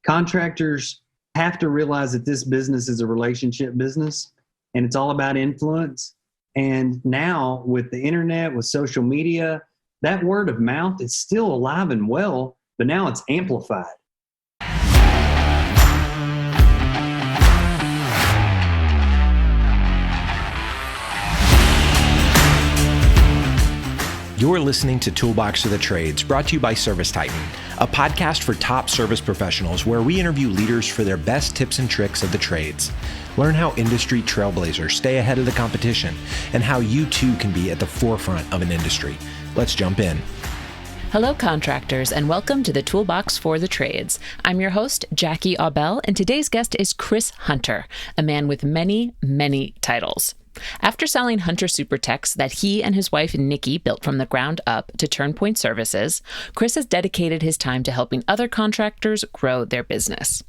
Contractors have to realize that this business is a relationship business and it's all about influence. And now with the internet, with social media, that word of mouth is still alive and well, but now it's amplified. You're listening to Toolbox of the Trades, brought to you by ServiceTitan, a podcast for top service professionals where we interview leaders for their best tips and tricks of the trades. Learn how industry trailblazers stay ahead of the competition and how you too can be at the forefront of an industry. Let's jump in. Hello, contractors, and welcome to the Toolbox for the Trades. I'm your host, Jackie Aubel, and today's guest is Chris Hunter, a man with many, many titles. After selling Hunter Supertechs that he and his wife Nikki built from the ground up to Turnpoint Services, Chris has dedicated his time to helping other contractors grow their business.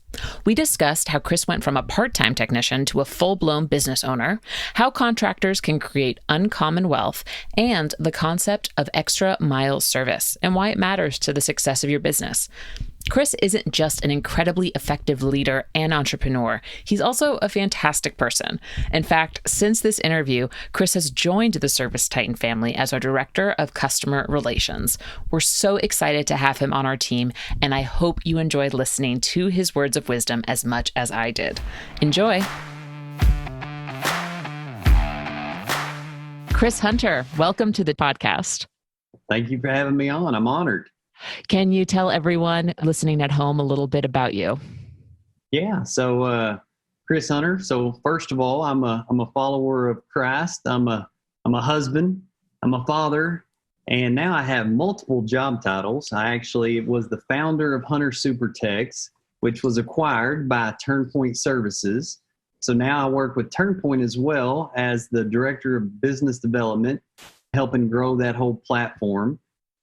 We discussed how Chris went from a part-time technician to a full-blown business owner, how contractors can create uncommon wealth, and the concept of extra mile service and why it matters to the success of your business. Chris isn't just an incredibly effective leader and entrepreneur. He's also a fantastic person. In fact, since this interview, Chris has joined the ServiceTitan family as our Director of Customer Relations. We're so excited to have him on our team, and I hope you enjoyed listening to his words of wisdom as much as I did. Enjoy. Chris Hunter, welcome to the podcast. Thank you for having me on. I'm honored. Can you tell everyone listening at home a little bit about you? Yeah. So, Chris Hunter. So first of all, I'm a follower of Christ. I'm a husband. I'm a father. And now I have multiple job titles. I actually was the founder of Hunter Supertechs, which was acquired by Turnpoint Services. So now I work with Turnpoint as well as the Director of Business Development, helping grow that whole platform.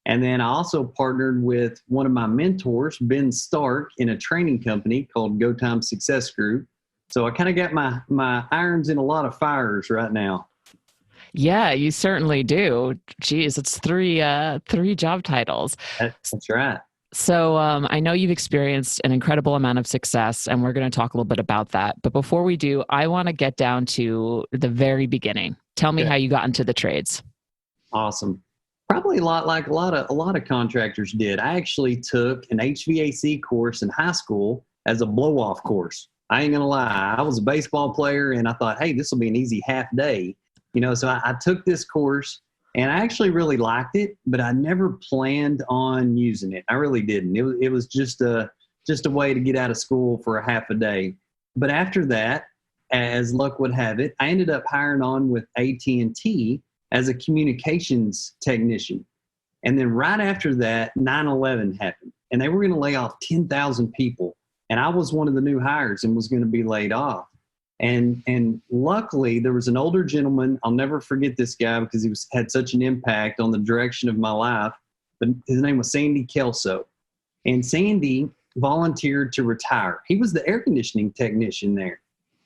And then I also partnered with one of my mentors, Ben Stark, in a training company called Go Time Success Group. So I kind of got my irons in a lot of fires right now. Yeah, you certainly do. Geez, it's three job titles. That's right. So I know you've experienced an incredible amount of success, and we're going to talk a little bit about that. But before we do, I want to get down to the very beginning. Tell me how you got into the trades. Awesome. Probably a lot like a lot of contractors did. I actually took an HVAC course in high school as a blow-off course. I ain't gonna lie. I was a baseball player, and I thought, hey, this will be an easy half day. So I took this course, and I actually really liked it, but I never planned on using it. I really didn't. It was just a way to get out of school for a half a day. But after that, as luck would have it, I ended up hiring on with AT&T as a communications technician. And then right after that, 9/11 happened, and they were going to lay off 10,000 people. And I was one of the new hires and was going to be laid off. And luckily, there was an older gentleman. I'll never forget this guy because he had such an impact on the direction of my life. But his name was Sandy Kelso. And Sandy volunteered to retire. He was the air conditioning technician there.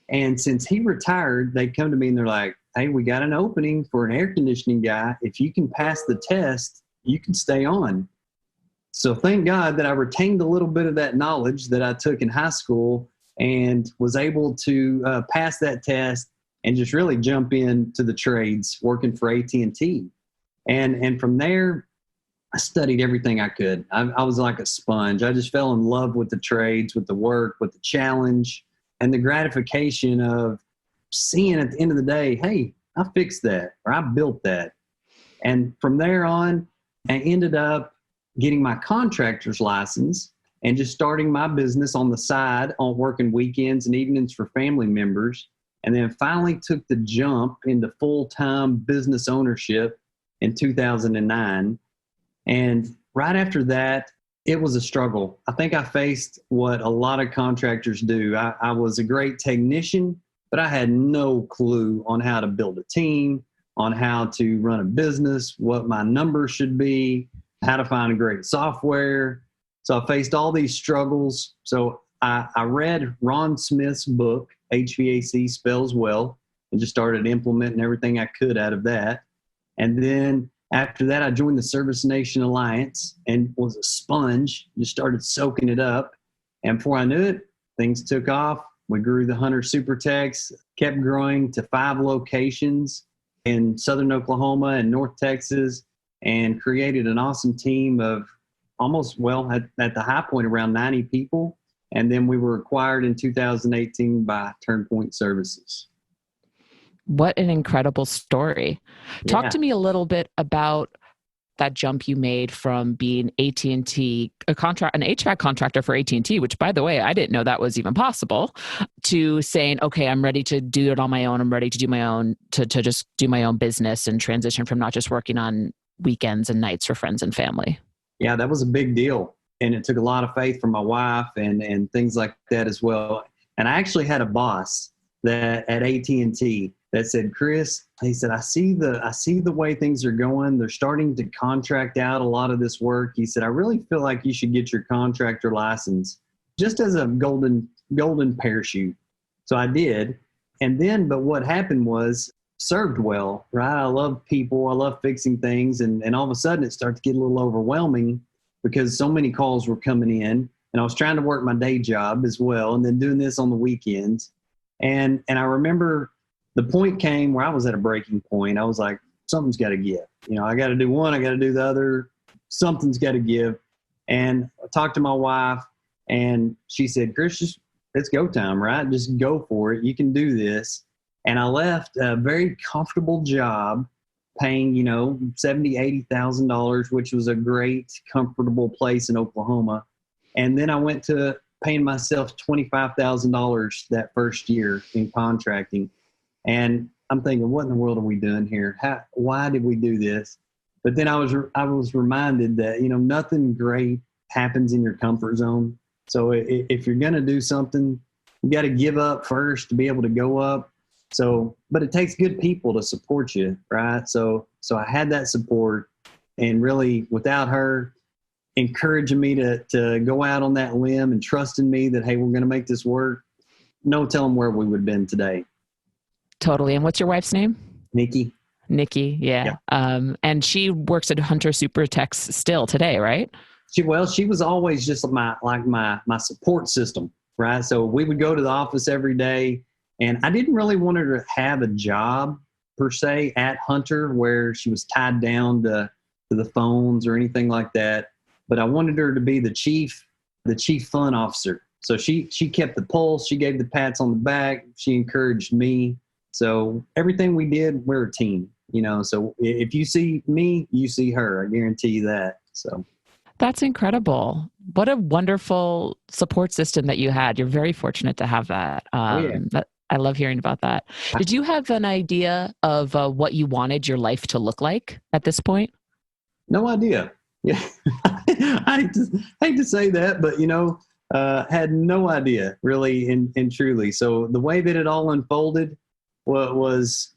And since he retired, they come to me and they're like, hey, we got an opening for an air conditioning guy. If you can pass the test, you can stay on. So thank God that I retained a little bit of that knowledge that I took in high school and was able to pass that test and just really jump into the trades working for AT&T. And from there, I studied everything I could. I was like a sponge. I just fell in love with the trades, with the work, with the challenge, and the gratification of seeing at the end of the day, hey, I fixed that or I built that. And from there on, I ended up getting my contractor's license and just starting my business on the side, on working weekends and evenings for family members. And then finally took the jump into full-time business ownership in 2009. And right after that, it was a struggle. I think I faced what a lot of contractors do. I was a great technician, but I had no clue on how to build a team, on how to run a business, what my numbers should be, how to find a great software. So I faced all these struggles. So I read Ron Smith's book, HVAC Spells Wealth, and just started implementing everything I could out of that. And then after that, I joined the Service Nation Alliance and was a sponge, just started soaking it up. And before I knew it, things took off. We grew the Hunter Super Techs, kept growing to 5 locations in Southern Oklahoma and North Texas, and created an awesome team of almost, well, at the high point, around 90 people. And then we were acquired in 2018 by Turnpoint Services. What an incredible story. Talk Yeah. to me a little bit about that jump you made from being AT&T, an HVAC contractor for AT&T, which, by the way, I didn't know that was even possible, to saying, okay, I'm ready to do it on my own. I'm ready to do my own, to just do my own business and transition from not just working on weekends and nights for friends and family. Yeah, that was a big deal. And it took a lot of faith from my wife and things like that as well. And I actually had a boss that at AT&T that said, Chris, he said, I see the way things are going. They're starting to contract out a lot of this work. He said, I really feel like you should get your contractor license just as a golden parachute. So I did. And then, but what happened was, served well, right? I love people. I love fixing things. And all of a sudden it started to get a little overwhelming because so many calls were coming in, and I was trying to work my day job as well, and then doing this on the weekends. And I remember the point came where I was at a breaking point. I was like, something's got to give. I got to do one, I got to do the other. Something's got to give. And I talked to my wife, and she said, Chris, just, it's go time, right? Just go for it. You can do this. And I left a very comfortable job paying, $70,000, $80,000, which was a great, comfortable place in Oklahoma. And then I went to paying myself $25,000 that first year in contracting. And I'm thinking, what in the world are we doing here? Why did we do this? But then I was reminded that, nothing great happens in your comfort zone. So if you're going to do something, you got to give up first to be able to go up. So, but it takes good people to support you, right? So I had that support, and really without her encouraging me to go out on that limb and trusting me that, hey, we're going to make this work, no telling where we would have been today. Totally. And what's your wife's name? Nikki. Yeah. And she works at Hunter Super Techs still today, right? She was always just my support system, right? So we would go to the office every day, and I didn't really want her to have a job per se at Hunter where she was tied down to the phones or anything like that. But I wanted her to be the chief fun officer. So she kept the pulse. She gave the pats on the back. She encouraged me. So everything we did, we're a team, So if you see me, you see her. I guarantee you that. So that's incredible. What a wonderful support system that you had. You're very fortunate to have that. I love hearing about that. Did you have an idea of what you wanted your life to look like at this point? No idea. Yeah, I hate to say that, but had no idea really and truly. So the way that it all unfolded was,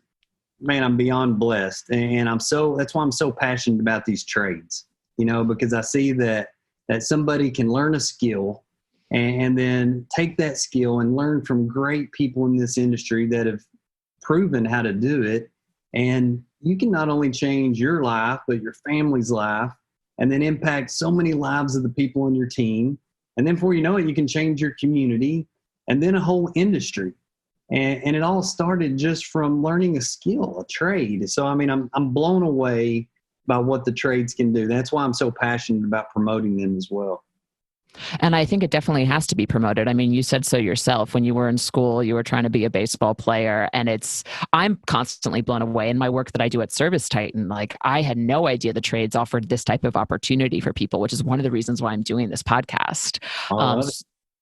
man, I'm beyond blessed, and that's why I'm so passionate about these trades. Because I see that somebody can learn a skill and then take that skill and learn from great people in this industry that have proven how to do it. And you can not only change your life, but your family's life, and then impact so many lives of the people on your team. And then before you know it, you can change your community and then a whole industry. And it all started just from learning a skill, a trade. So, I'm blown away by what the trades can do. That's why I'm so passionate about promoting them as well. And I think it definitely has to be promoted. You said so yourself. When you were in school, you were trying to be a baseball player, and I'm constantly blown away in my work that I do at ServiceTitan. Like, I had no idea the trades offered this type of opportunity for people, which is one of the reasons why I'm doing this podcast.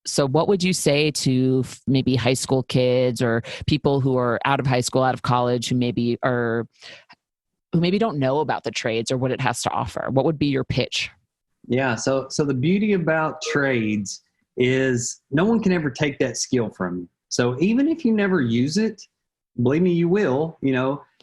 So what would you say to maybe high school kids or people who are out of high school, out of college, who maybe don't know about the trades or what it has to offer? What would be your pitch? Yeah. So the beauty about trades is no one can ever take that skill from you. So even if you never use it, believe me, you will,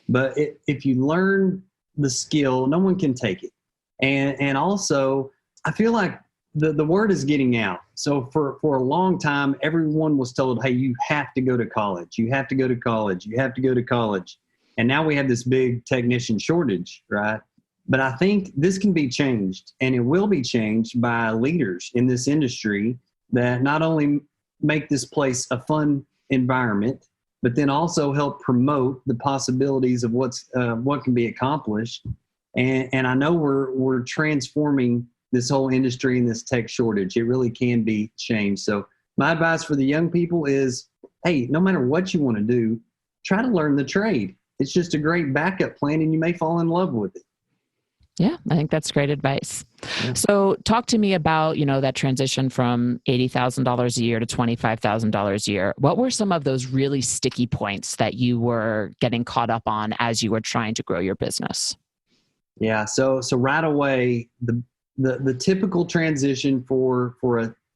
but if you learn the skill, no one can take it. And also I feel like the word is getting out. So for a long time, everyone was told, hey, you have to go to college. You have to go to college. You have to go to college. And now we have this big technician shortage, right? But I think this can be changed, and it will be changed by leaders in this industry that not only make this place a fun environment, but then also help promote the possibilities of what can be accomplished. And I know we're transforming this whole industry and this tech shortage. It really can be changed. So my advice for the young people is, hey, no matter what you want to do, try to learn the trade. It's just a great backup plan, and you may fall in love with it. Yeah, I think that's great advice. Yeah. So talk to me about, that transition from $80,000 a year to $25,000 a year. What were some of those really sticky points that you were getting caught up on as you were trying to grow your business? Yeah. So right away, the typical transition for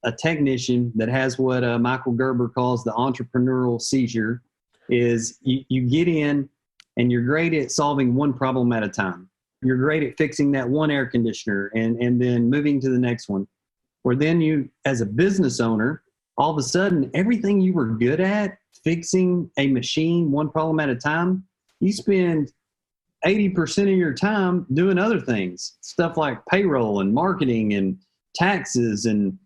a technician that has what Michael Gerber calls the entrepreneurial seizure is you get in and you're great at solving one problem at a time. You're great at fixing that one air conditioner and then moving to the next one. Or then you, as a business owner, all of a sudden, everything you were good at, fixing a machine one problem at a time, you spend 80% of your time doing other things, stuff like payroll and marketing and taxes and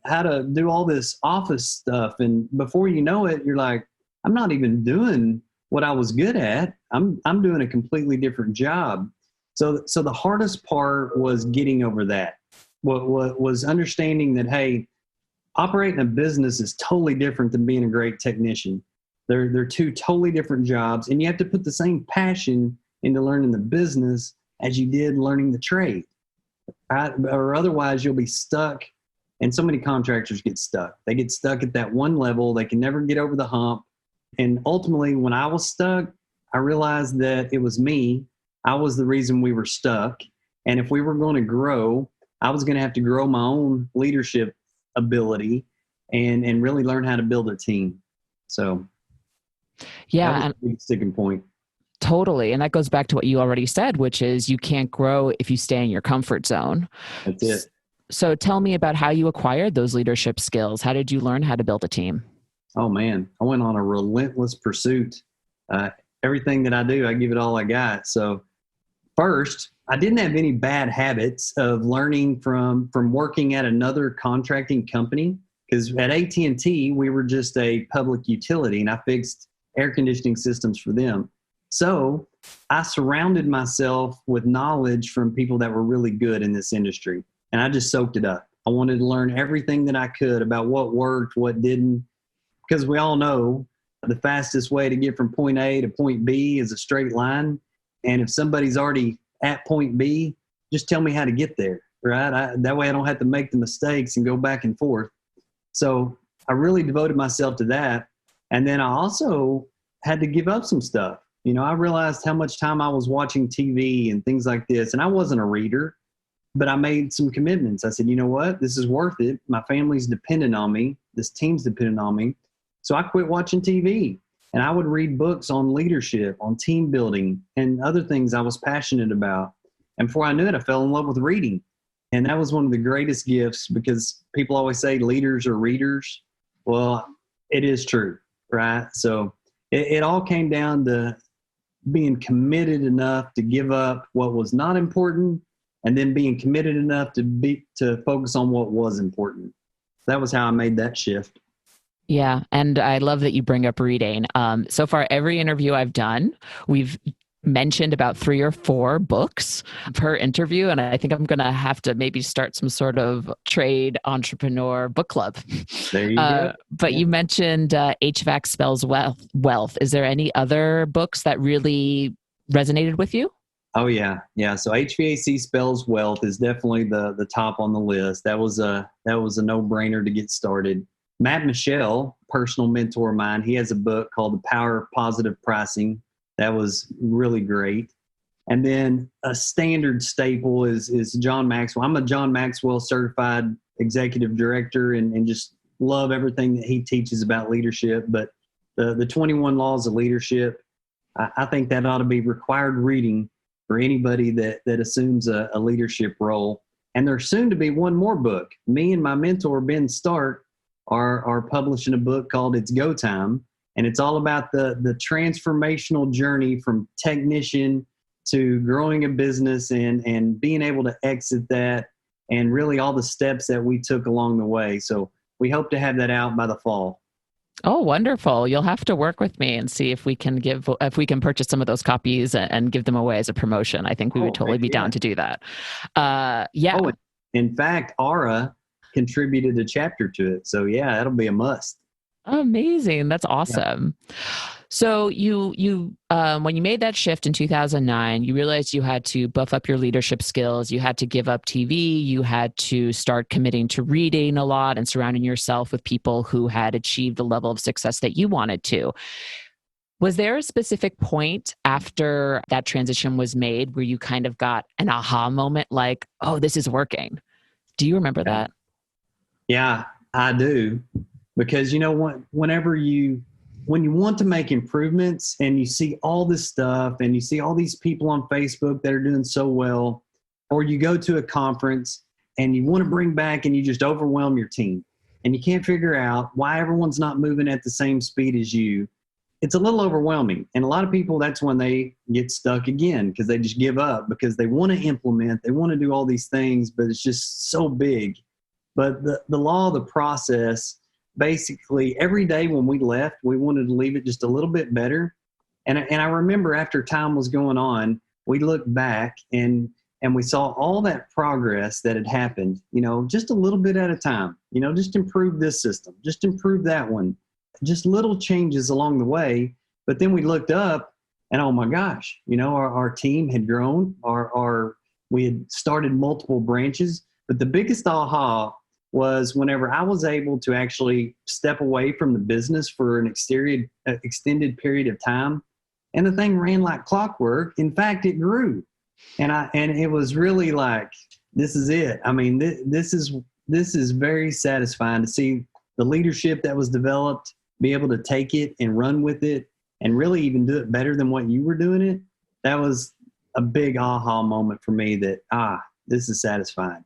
how to do all this office stuff. And before you know it, you're like, I'm not even doing what I was good at. I'm doing a completely different job. So the hardest part was getting over that. What was understanding that, hey, operating a business is totally different than being a great technician. They're two totally different jobs, and you have to put the same passion into learning the business as you did learning the trade, right? Or otherwise you'll be stuck. And so many contractors get stuck. They get stuck at that one level. They can never get over the hump. And ultimately, when I was stuck, I realized that it was me. I was the reason we were stuck. And if we were going to grow, I was going to have to grow my own leadership ability and really learn how to build a team. So yeah, that was a big sticking point. Totally. And that goes back to what you already said, which is you can't grow if you stay in your comfort zone. That's it. So tell me about how you acquired those leadership skills. How did you learn how to build a team? Oh, man. I went on a relentless pursuit. Everything that I do, I give it all I got. So first, I didn't have any bad habits of learning from working at another contracting company, because at AT&T, we were just a public utility, and I fixed air conditioning systems for them. So I surrounded myself with knowledge from people that were really good in this industry, and I just soaked it up. I wanted to learn everything that I could about what worked, what didn't, because we all know the fastest way to get from point A to point B is a straight line. And if somebody's already at point B, just tell me how to get there, right? That way I don't have to make the mistakes and go back and forth. So I really devoted myself to that. And then I also had to give up some stuff. I realized how much time I was watching TV and things like this. And I wasn't a reader, but I made some commitments. I said, you know what? This is worth it. My family's dependent on me. This team's dependent on me. So I quit watching TV, and I would read books on leadership, on team building, and other things I was passionate about. And before I knew it, I fell in love with reading. And that was one of the greatest gifts, because people always say leaders are readers. Well, it is true, right? So it all came down to being committed enough to give up what was not important, and then being committed enough to focus on what was important. That was how I made that shift. Yeah. And I love that you bring up reading. So far, every interview I've done, we've mentioned about 3 or 4 books per interview. And I think I'm going to have to maybe start some sort of trade entrepreneur book club. There you go. But you mentioned HVAC Spells Wealth. Is there any other books that really resonated with you? Oh, yeah. Yeah. So HVAC Spells Wealth is definitely the top on the list. That was a no-brainer to get started. Matt Michelle, personal mentor of mine, he has a book called The Power of Positive Pricing. That was really great. And then a standard staple is John Maxwell. I'm a John Maxwell certified executive director and just love everything that he teaches about leadership. But the 21 Laws of Leadership, I think that ought to be required reading for anybody that assumes a leadership role. And there's soon to be one more book. Me and my mentor, Ben Stark, are publishing a book called It's Go Time. And it's all about the transformational journey from technician to growing a business and being able to exit that, and really all the steps that we took along the way. So we hope to have that out by the fall. Oh, wonderful. You'll have to work with me and see if we can purchase some of those copies and give them away as a promotion. I think we would totally be down to do that. Yeah. Oh, in fact, Aura contributed a chapter to it. So yeah, that'll be a must. Amazing. That's awesome. Yeah. So you when you made that shift in 2009, you realized you had to buff up your leadership skills. You had to give up TV. You had to start committing to reading a lot and surrounding yourself with people who had achieved the level of success that you wanted to. Was there a specific point after that transition was made where you kind of got an aha moment like, oh, this is working? Do you remember that? Yeah, I do. Because, when you want to make improvements and you see all this stuff and you see all these people on Facebook that are doing so well, or you go to a conference and you want to bring back and you just overwhelm your team and you can't figure out why everyone's not moving at the same speed as you, it's a little overwhelming. And a lot of people, that's when they get stuck again because they just give up because they want to implement, they want to do all these things, but it's just so big. But the law of the process, basically every day when we left, we wanted to leave it just a little bit better. And I remember after time was going on, we looked back and we saw all that progress that had happened, just a little bit at a time, just improve this system, just improve that one, just little changes along the way. But then we looked up and, oh my gosh, our team had grown, we had started multiple branches. But the biggest aha was whenever I was able to actually step away from the business for an extended period of time, and the thing ran like clockwork. In fact, it grew, and it was really like, this is it. I mean, this is very satisfying to see the leadership that was developed, be able to take it and run with it, and really even do it better than what you were doing it. That was a big aha moment for me. That this is satisfying.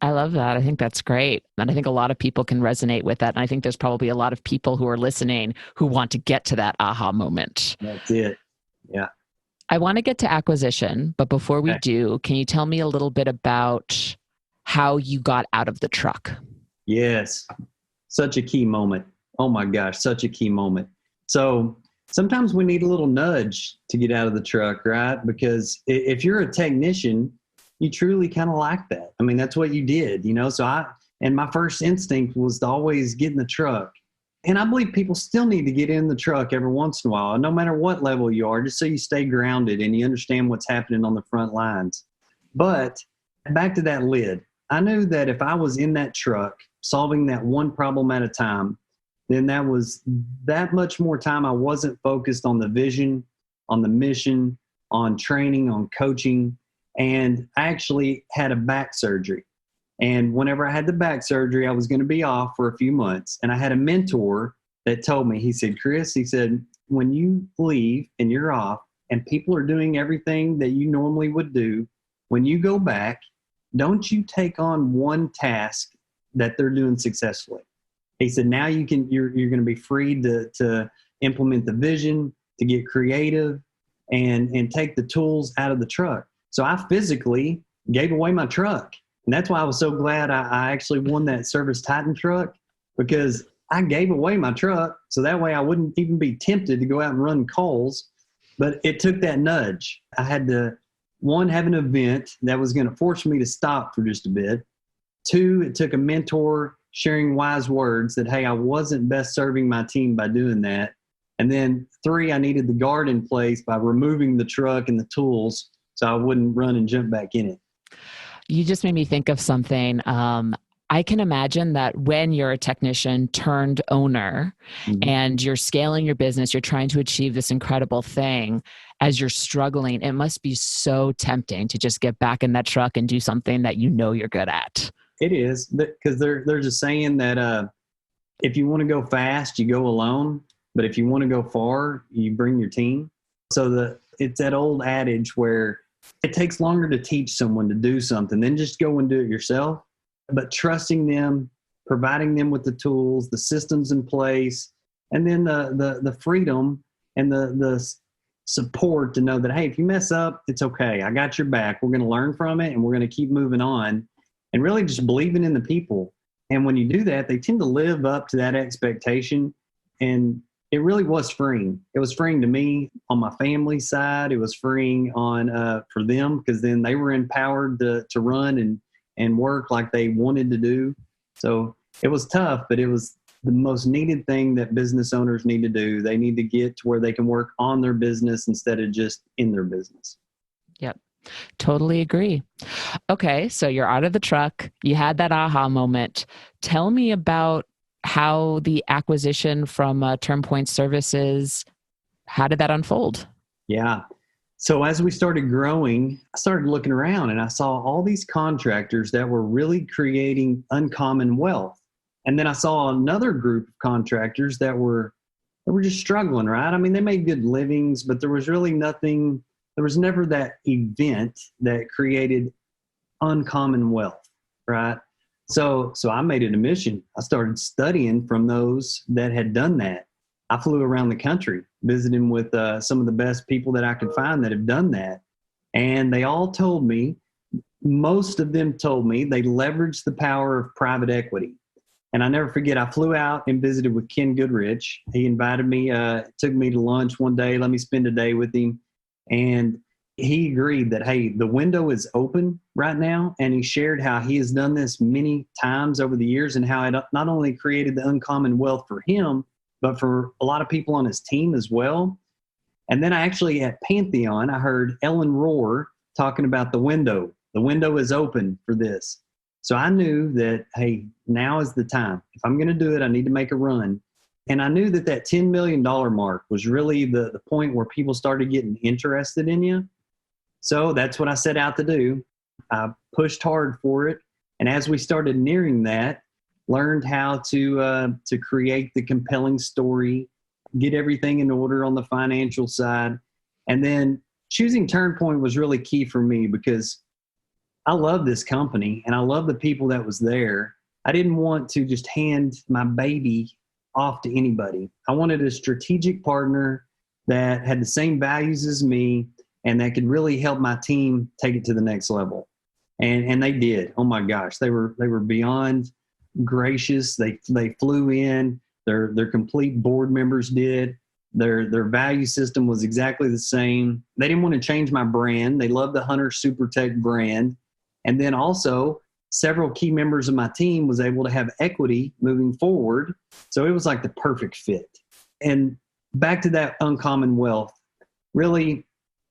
I love that. I think that's great. And I think a lot of people can resonate with that. And I think there's probably a lot of people who are listening who want to get to that aha moment. That's it. Yeah. I want to get to acquisition, but before we do, can you tell me a little bit about how you got out of the truck? Yes. Such a key moment. Oh my gosh, such a key moment. So sometimes we need a little nudge to get out of the truck, right? Because if you're a technician, you truly kind of like that. I mean, that's what you did, So my first instinct was to always get in the truck. And I believe people still need to get in the truck every once in a while, no matter what level you are, just so you stay grounded and you understand what's happening on the front lines. But back to that lid, I knew that if I was in that truck solving that one problem at a time, then that was that much more time I wasn't focused on the vision, on the mission, on training, on coaching. And I actually had a back surgery. And whenever I had the back surgery, I was going to be off for a few months. And I had a mentor that told me, he said, Chris, he said, when you leave and you're off and people are doing everything that you normally would do, when you go back, don't you take on one task that they're doing successfully. He said, now you're going to be free to implement the vision, to get creative and take the tools out of the truck. So I physically gave away my truck. And that's why I was so glad I actually won that ServiceTitan truck, because I gave away my truck. So that way I wouldn't even be tempted to go out and run calls. But it took that nudge. I had to, one, have an event that was going to force me to stop for just a bit. Two, it took a mentor sharing wise words that, hey, I wasn't best serving my team by doing that. And then three, I needed the guard in place by removing the truck and the tools so I wouldn't run and jump back in it. You just made me think of something. I can imagine that when you're a technician turned owner and you're scaling your business, you're trying to achieve this incredible thing. As you're struggling, it must be so tempting to just get back in that truck and do something that you're good at. It is, because there's a saying that if you want to go fast, you go alone. But if you want to go far, you bring your team. So it's that old adage where it takes longer to teach someone to do something than just go and do it yourself. But trusting them, providing them with the tools, the systems in place, and then the freedom and the support to know that, hey, if you mess up, it's okay. I got your back. We're going to learn from it and we're going to keep moving on. And really just believing in the people. And when you do that, they tend to live up to that expectation. And it really was freeing. It was freeing to me on my family side. It was freeing on for them, because then they were empowered to run and work like they wanted to do. So it was tough, but it was the most needed thing that business owners need to do. They need to get to where they can work on their business instead of just in their business. Yep. Totally agree. Okay. So you're out of the truck. You had that aha moment. Tell me about how the acquisition from Turnpoint Services, how did that unfold? Yeah. So as we started growing, I started looking around and I saw all these contractors that were really creating uncommon wealth. And then I saw another group of contractors that were just struggling, right? I mean, they made good livings, but there was really nothing, there was never that event that created uncommon wealth, right? So I made it a mission. I started studying from those that had done that. I flew around the country visiting with some of the best people that I could find that have done that. And they all told me, most of them told me they leveraged the power of private equity. And I never forget, I flew out and visited with Ken Goodrich. He invited me, took me to lunch one day, let me spend a day with him. And he agreed that, hey, the window is open right now. And he shared how he has done this many times over the years and how it not only created the uncommon wealth for him, but for a lot of people on his team as well. And then I actually at Pantheon, I heard Ellen Rohr talking about the window. The window is open for this. So I knew that, hey, now is the time. If I'm going to do it, I need to make a run. And I knew that that $10 million mark was really the point where people started getting interested in you. So that's what I set out to do. I pushed hard for it. And as we started nearing that, learned how to create the compelling story, get everything in order on the financial side. And then choosing Turnpoint was really key for me because I love this company and I love the people that was there. I didn't want to just hand my baby off to anybody. I wanted a strategic partner that had the same values as me and that could really help my team take it to the next level. And they did. Oh my gosh, they were beyond gracious. They flew in. Their complete board members did. Their value system was exactly the same. They didn't want to change my brand. They loved the Hunter SuperTech brand. And then also several key members of my team was able to have equity moving forward. So it was like the perfect fit. And back to that uncommon wealth, really,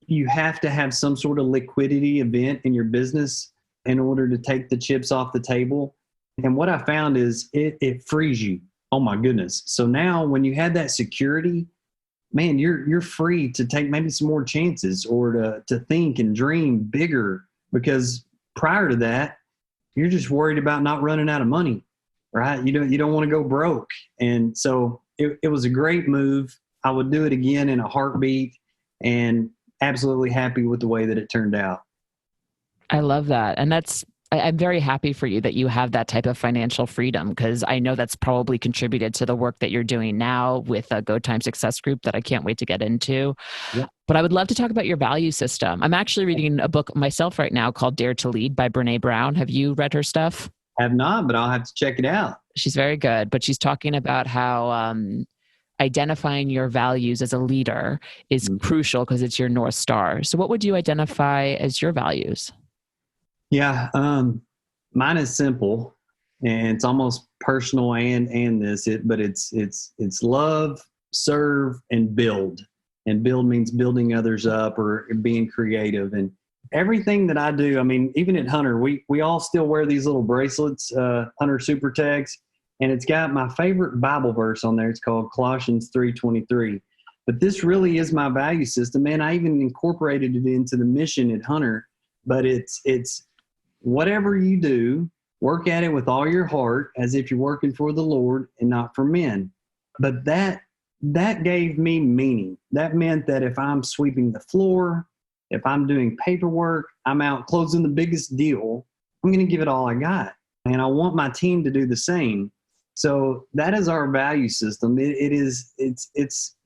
you have to have some sort of liquidity event in your business in order to take the chips off the table. And what I found is it frees you. Oh my goodness. So now when you have that security, man, you're free to take maybe some more chances or to think and dream bigger, because prior to that, you're just worried about not running out of money, right? You don't want to go broke. And so it was a great move. I would do it again in a heartbeat, and absolutely happy with the way that it turned out. I love that. And I'm very happy for you that you have that type of financial freedom, because I know that's probably contributed to the work that you're doing now with a Go Time Success Group that I can't wait to get into. Yeah. But I would love to talk about your value system. I'm actually reading a book myself right now called Dare to Lead by Brene Brown. Have you read her stuff? I have not, but I'll have to check it out. She's very good, but she's talking about how identifying your values as a leader is crucial because it's your North Star. So what would you identify as your values? Yeah, mine is simple, and it's almost personal but it's love, serve, and build. And build means building others up or being creative. And everything that I do, I mean, even at Hunter, we all still wear these little bracelets, Hunter SuperTechs, and it's got my favorite Bible verse on there. It's called Colossians 3:23. But this really is my value system, and I even incorporated it into the mission at Hunter. But it's whatever you do, work at it with all your heart as if you're working for the Lord and not for men. But that gave me meaning. That meant that if I'm sweeping the floor, if I'm doing paperwork, I'm out closing the biggest deal, I'm going to give it all I got. And I want my team to do the same. So that is our value system. It's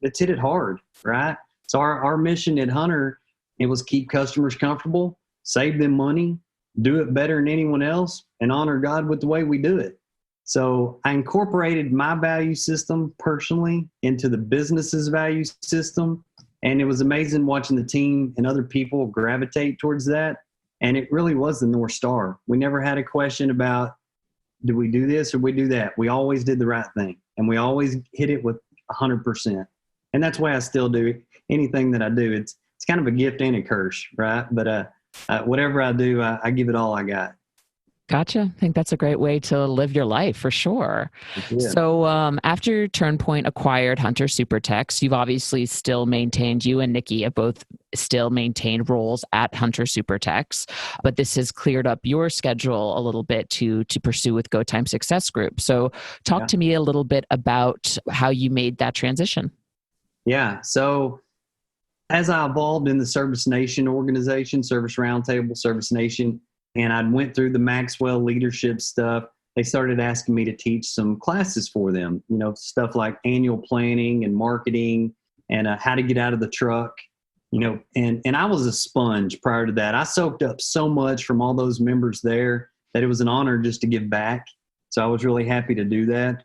hit it hard, right? So our mission at Hunter, it was keep customers comfortable, save them money, do it better than anyone else, and honor God with the way we do it. So I incorporated my value system personally into the business's value system. And it was amazing watching the team and other people gravitate towards that. And it really was the North Star. We never had a question about, do we do this or we do that? We always did the right thing. And we always hit it with 100%. And that's why I still do anything that I do. It's kind of a gift and a curse, right? But whatever I do, I give it all I got. Gotcha. I think that's a great way to live your life for sure. Yeah. So after Turnpoint acquired Hunter Supertex, you've obviously still maintained, you and Nikki have both still maintained roles at Hunter Supertex, but this has cleared up your schedule a little bit to pursue with Go Time Success Group. So talk to me a little bit about how you made that transition. Yeah. So as I evolved in the Service Nation organization, Service Roundtable, Service Nation, and I went through the Maxwell leadership stuff, they started asking me to teach some classes for them, stuff like annual planning and marketing and how to get out of the truck, and I was a sponge prior to that. I soaked up so much from all those members there that it was an honor just to give back. So I was really happy to do that.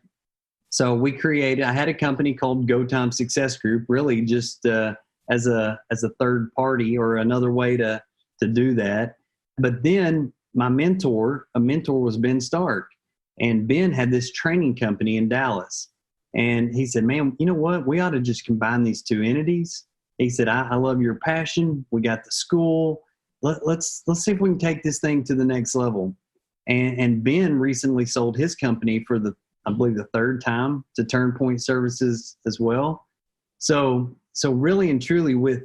So I had a company called Go Time Success Group, really just as a third party or another way to do that. But then my mentor was Ben Stark, and Ben had this training company in Dallas. And he said, man, you know what? We ought to just combine these two entities. He said, I love your passion. We got the school. Let's see if we can take this thing to the next level. And Ben recently sold his company for I believe the third time to Turnpoint Services as well. So really and truly with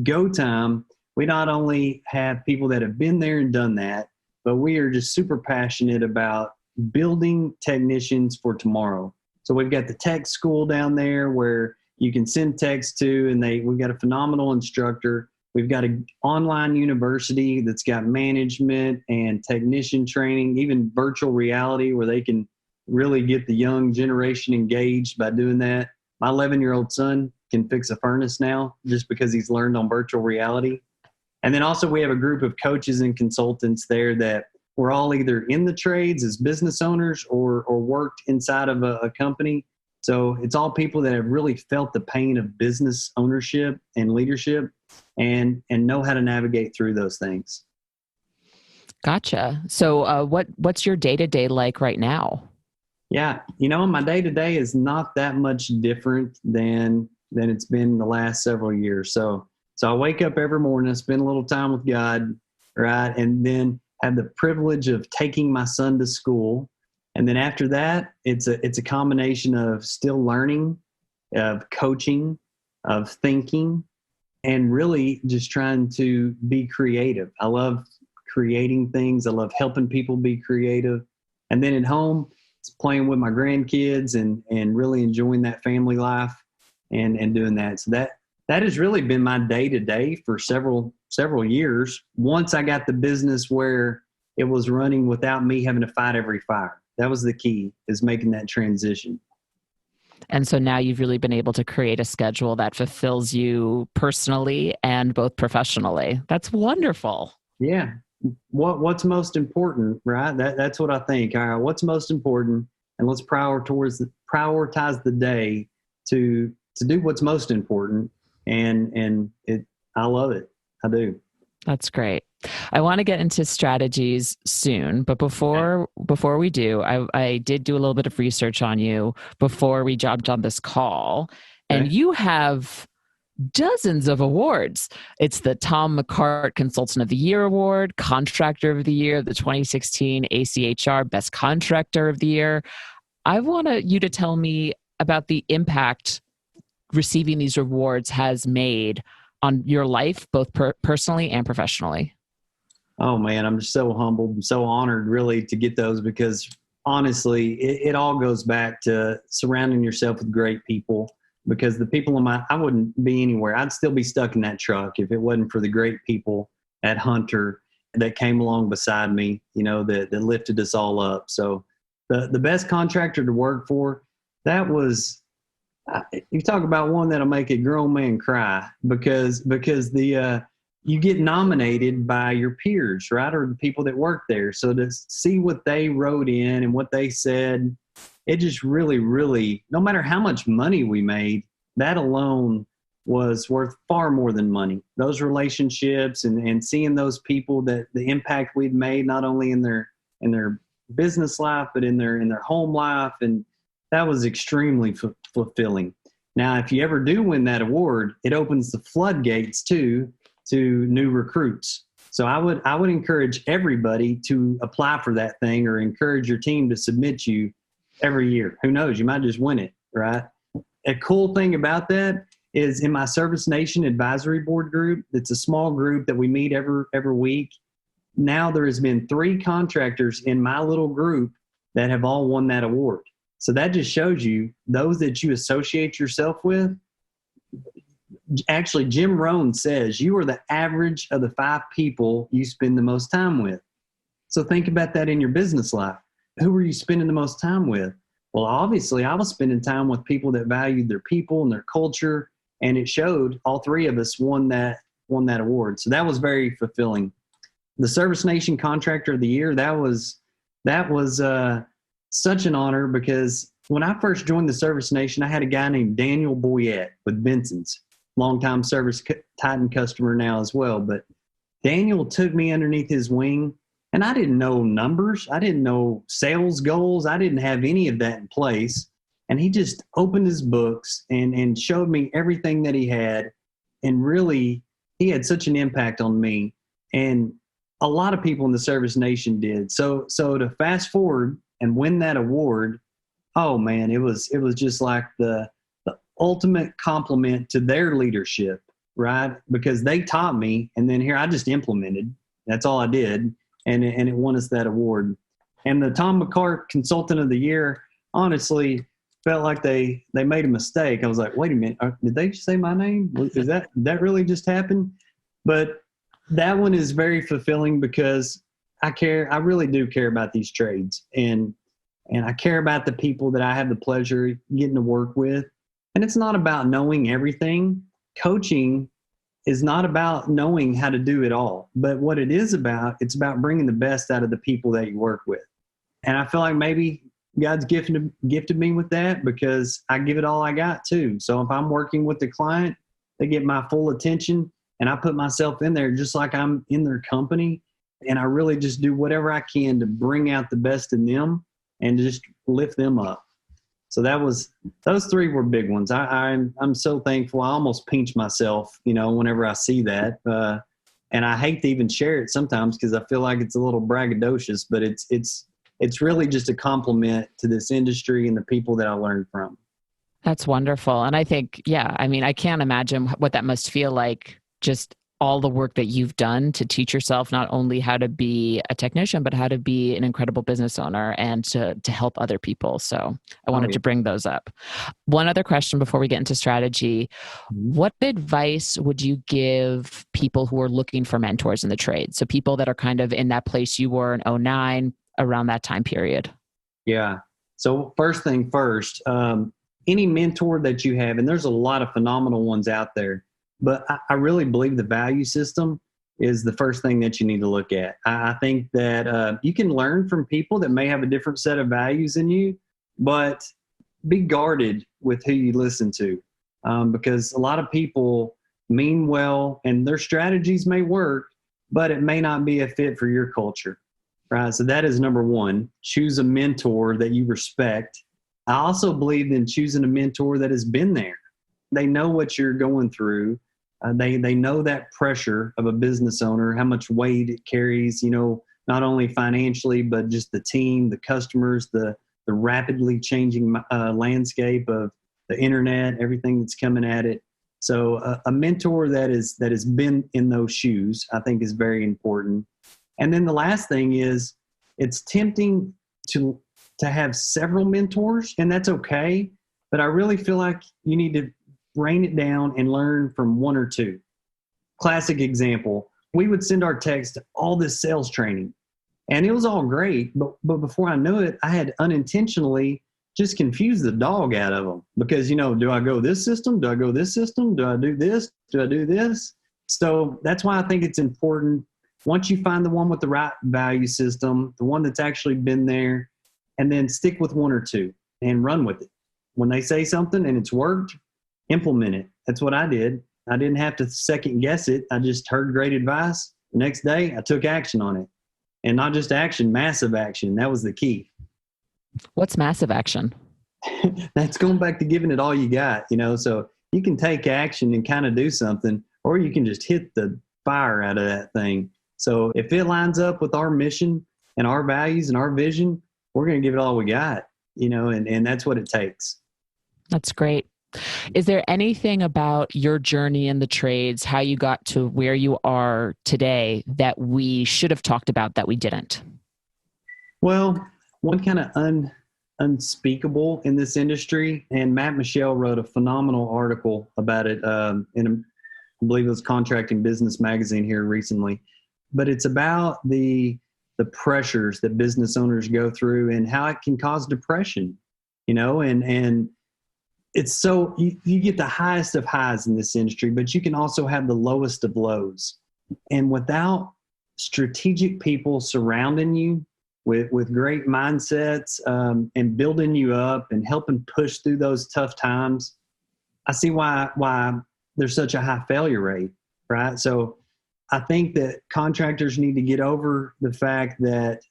Go Time, we not only have people that have been there and done that, but we are just super passionate about building technicians for tomorrow. So we've got the tech school down there where you can send techs to, and we've got a phenomenal instructor. We've got an online university that's got management and technician training, even virtual reality where they can really get the young generation engaged by doing that. My 11-year-old son can fix a furnace now just because he's learned on virtual reality. And then also we have a group of coaches and consultants there that we're all either in the trades as business owners or worked inside of a company. So it's all people that have really felt the pain of business ownership and leadership and know how to navigate through those things. Gotcha. So what's your day-to-day like right now? Yeah. My day-to-day is not that much different than it's been the last several years. So I wake up every morning, I spend a little time with God, right? And then have the privilege of taking my son to school. And then after that, it's a combination of still learning, of coaching, of thinking, and really just trying to be creative. I love creating things. I love helping people be creative. And then at home, it's playing with my grandkids and really enjoying that family life and doing that. So that has really been my day-to-day for several years. Once I got the business where it was running without me having to fight every fire. That was the key, is making that transition. And so now you've really been able to create a schedule that fulfills you personally and both professionally. That's wonderful. Yeah. What's most important, right? That's what I think. All right, what's most important? And let's prioritize the day to do what's most important. And I love it. I do. That's great. I want to get into strategies soon, but before we do, I did do a little bit of research on you before we jumped on this call, and you have dozens of awards. It's the Tom McCart Consultant of the Year Award, Contractor of the Year, the 2016 ACHR Best Contractor of the Year. I want you to tell me about the impact receiving these awards has made on your life, both personally and professionally. Oh man, I'm just so humbled and so honored really to get those, because honestly, it all goes back to surrounding yourself with great people, because the people I wouldn't be anywhere. I'd still be stuck in that truck if it wasn't for the great people at Hunter that came along beside me, that lifted us all up. So the best contractor to work for, that was, you talk about one that'll make a grown man cry, because the you get nominated by your peers, right? Or the people that work there. So to see what they wrote in and what they said, it just really, really, no matter how much money we made, that alone was worth far more than money. Those relationships and seeing those people, that the impact we'd made, not only in their business life, but in their home life. And that was extremely fulfilling. Now, if you ever do win that award, it opens the floodgates to new recruits. So I would encourage everybody to apply for that thing, or encourage your team to submit you every year. Who knows? You might just win it, right? A cool thing about that is in my Service Nation Advisory Board group, it's a small group that we meet every week. Now there has been 3 contractors in my little group that have all won that award. So that just shows you those that you associate yourself with. Actually, Jim Rohn says you are the average of the 5 people you spend the most time with. So think about that in your business life. Who are you spending the most time with? Well, obviously, I was spending time with people that valued their people and their culture, and it showed. All 3 of us won that award. So that was very fulfilling. The Service Nation Contractor of the Year, that was such an honor, because when I first joined the Service Nation, I had a guy named Daniel Boyette with Benson's, longtime ServiceTitan customer now as well. But Daniel took me underneath his wing, and I didn't know numbers. I didn't know sales goals. I didn't have any of that in place. And he just opened his books and showed me everything that he had. And really, he had such an impact on me. And a lot of people in the Service Nation did. So to fast forward and win that award, oh man, it was just like the ultimate compliment to their leadership, right? Because they taught me, and then here I just implemented. That's all I did, and it won us that award. And the Tom McCart Consultant of the Year, honestly, felt like they made a mistake. I was like, wait a minute, did they just say my name? Did that really just happen? But that one is very fulfilling, because I really do care about these trades, and I care about the people that I have the pleasure of getting to work with. And it's not about knowing everything. Coaching is not about knowing how to do it all. But what it is about, it's about bringing the best out of the people that you work with. And I feel like maybe God's gifted me with that, because I give it all I got too. So if I'm working with the client, they get my full attention, and I put myself in there just like I'm in their company. And I really just do whatever I can to bring out the best in them and just lift them up. So those 3 were big ones. I'm so thankful. I almost pinch myself, whenever I see that. And I hate to even share it sometimes, because I feel like it's a little braggadocious, but it's really just a compliment to this industry and the people that I learned from. That's wonderful. And I think, I can't imagine what that must feel like, just all the work that you've done to teach yourself not only how to be a technician, but how to be an incredible business owner and to help other people. So I wanted to bring those up. One other question before we get into strategy. What advice would you give people who are looking for mentors in the trade? So people that are kind of in that place you were in 2009, around that time period. Yeah. So first thing first, any mentor that you have, and there's a lot of phenomenal ones out there, but I really believe the value system is the first thing that you need to look at. I think that you can learn from people that may have a different set of values than you, but be guarded with who you listen to, because a lot of people mean well and their strategies may work, but it may not be a fit for your culture, right? So that is number one. Choose a mentor that you respect. I also believe in choosing a mentor that has been there. They know what you're going through. They know that pressure of a business owner, how much weight it carries, not only financially, but just the team, the customers, the rapidly changing landscape of the internet, everything that's coming at it. So a mentor that has been in those shoes, I think, is very important. And then the last thing is, it's tempting to have several mentors, and that's okay. But I really feel like you need to rein it down and learn from 1 or 2. Classic example, we would send our techs to all this sales training, and it was all great, but before I knew it, I had unintentionally just confused the dog out of them, because, do I go this system? Do I go this system? Do I do this? Do I do this? So that's why I think it's important. Once you find the one with the right value system, the one that's actually been there, and then stick with one or two and run with it. When they say something and it's worked, implement it. That's what I did. I didn't have to second guess it. I just heard great advice. The next day, I took action on it. And not just action, massive action. That was the key. What's massive action? That's going back to giving it all you got, so you can take action and kind of do something, or you can just hit the fire out of that thing. So if it lines up with our mission and our values and our vision, we're going to give it all we got, and that's what it takes. That's great. Is there anything about your journey in the trades, how you got to where you are today, that we should have talked about that we didn't? Well, one kind of unspeakable in this industry, and Matt Michelle wrote a phenomenal article about it in, I believe it was Contracting Business Magazine here recently. But it's about the pressures that business owners go through and how it can cause depression, and it's so you get the highest of highs in this industry, but you can also have the lowest of lows. And without strategic people surrounding you with great mindsets and building you up and helping push through those tough times, I see why there's such a high failure rate, right? So I think that contractors need to get over the fact that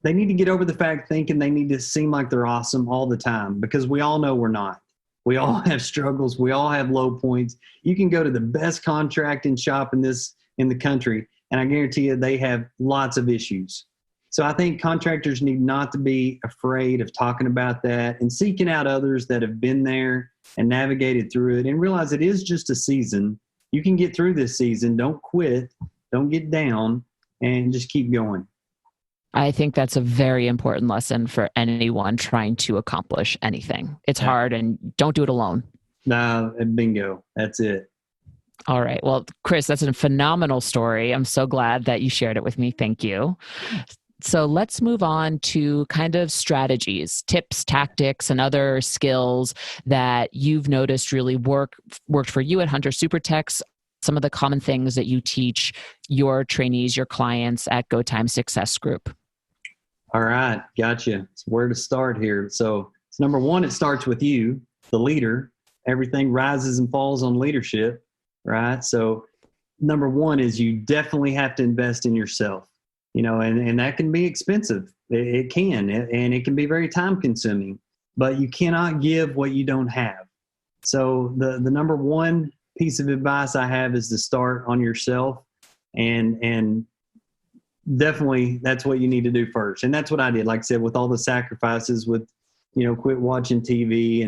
thinking they need to seem like they're awesome all the time, because we all know we're not. We all have struggles. We all have low points. You can go to the best contracting shop in the country, and I guarantee you they have lots of issues. So I think contractors need not to be afraid of talking about that and seeking out others that have been there and navigated through it, and realize it is just a season. You can get through this season. Don't quit. Don't get down, and just keep going. I think that's a very important lesson for anyone trying to accomplish anything. It's hard, and don't do it alone. No, bingo. That's it. All right. Well, Chris, that's a phenomenal story. I'm so glad that you shared it with me. Thank you. So let's move on to kind of strategies, tips, tactics, and other skills that you've noticed really worked for you at Hunter SuperTechs. Some of the common things that you teach your trainees, your clients at Go Time Success Group. All right. Gotcha. So where to start here? So number one, it starts with you, the leader. Everything rises and falls on leadership, right? So number one is you definitely have to invest in yourself, and that can be expensive. It can, and it can be very time consuming, but you cannot give what you don't have. So the number one piece of advice I have is to start on yourself, and definitely that's what you need to do first. And that's what I did. Like I said, with all the sacrifices, with, quit watching TV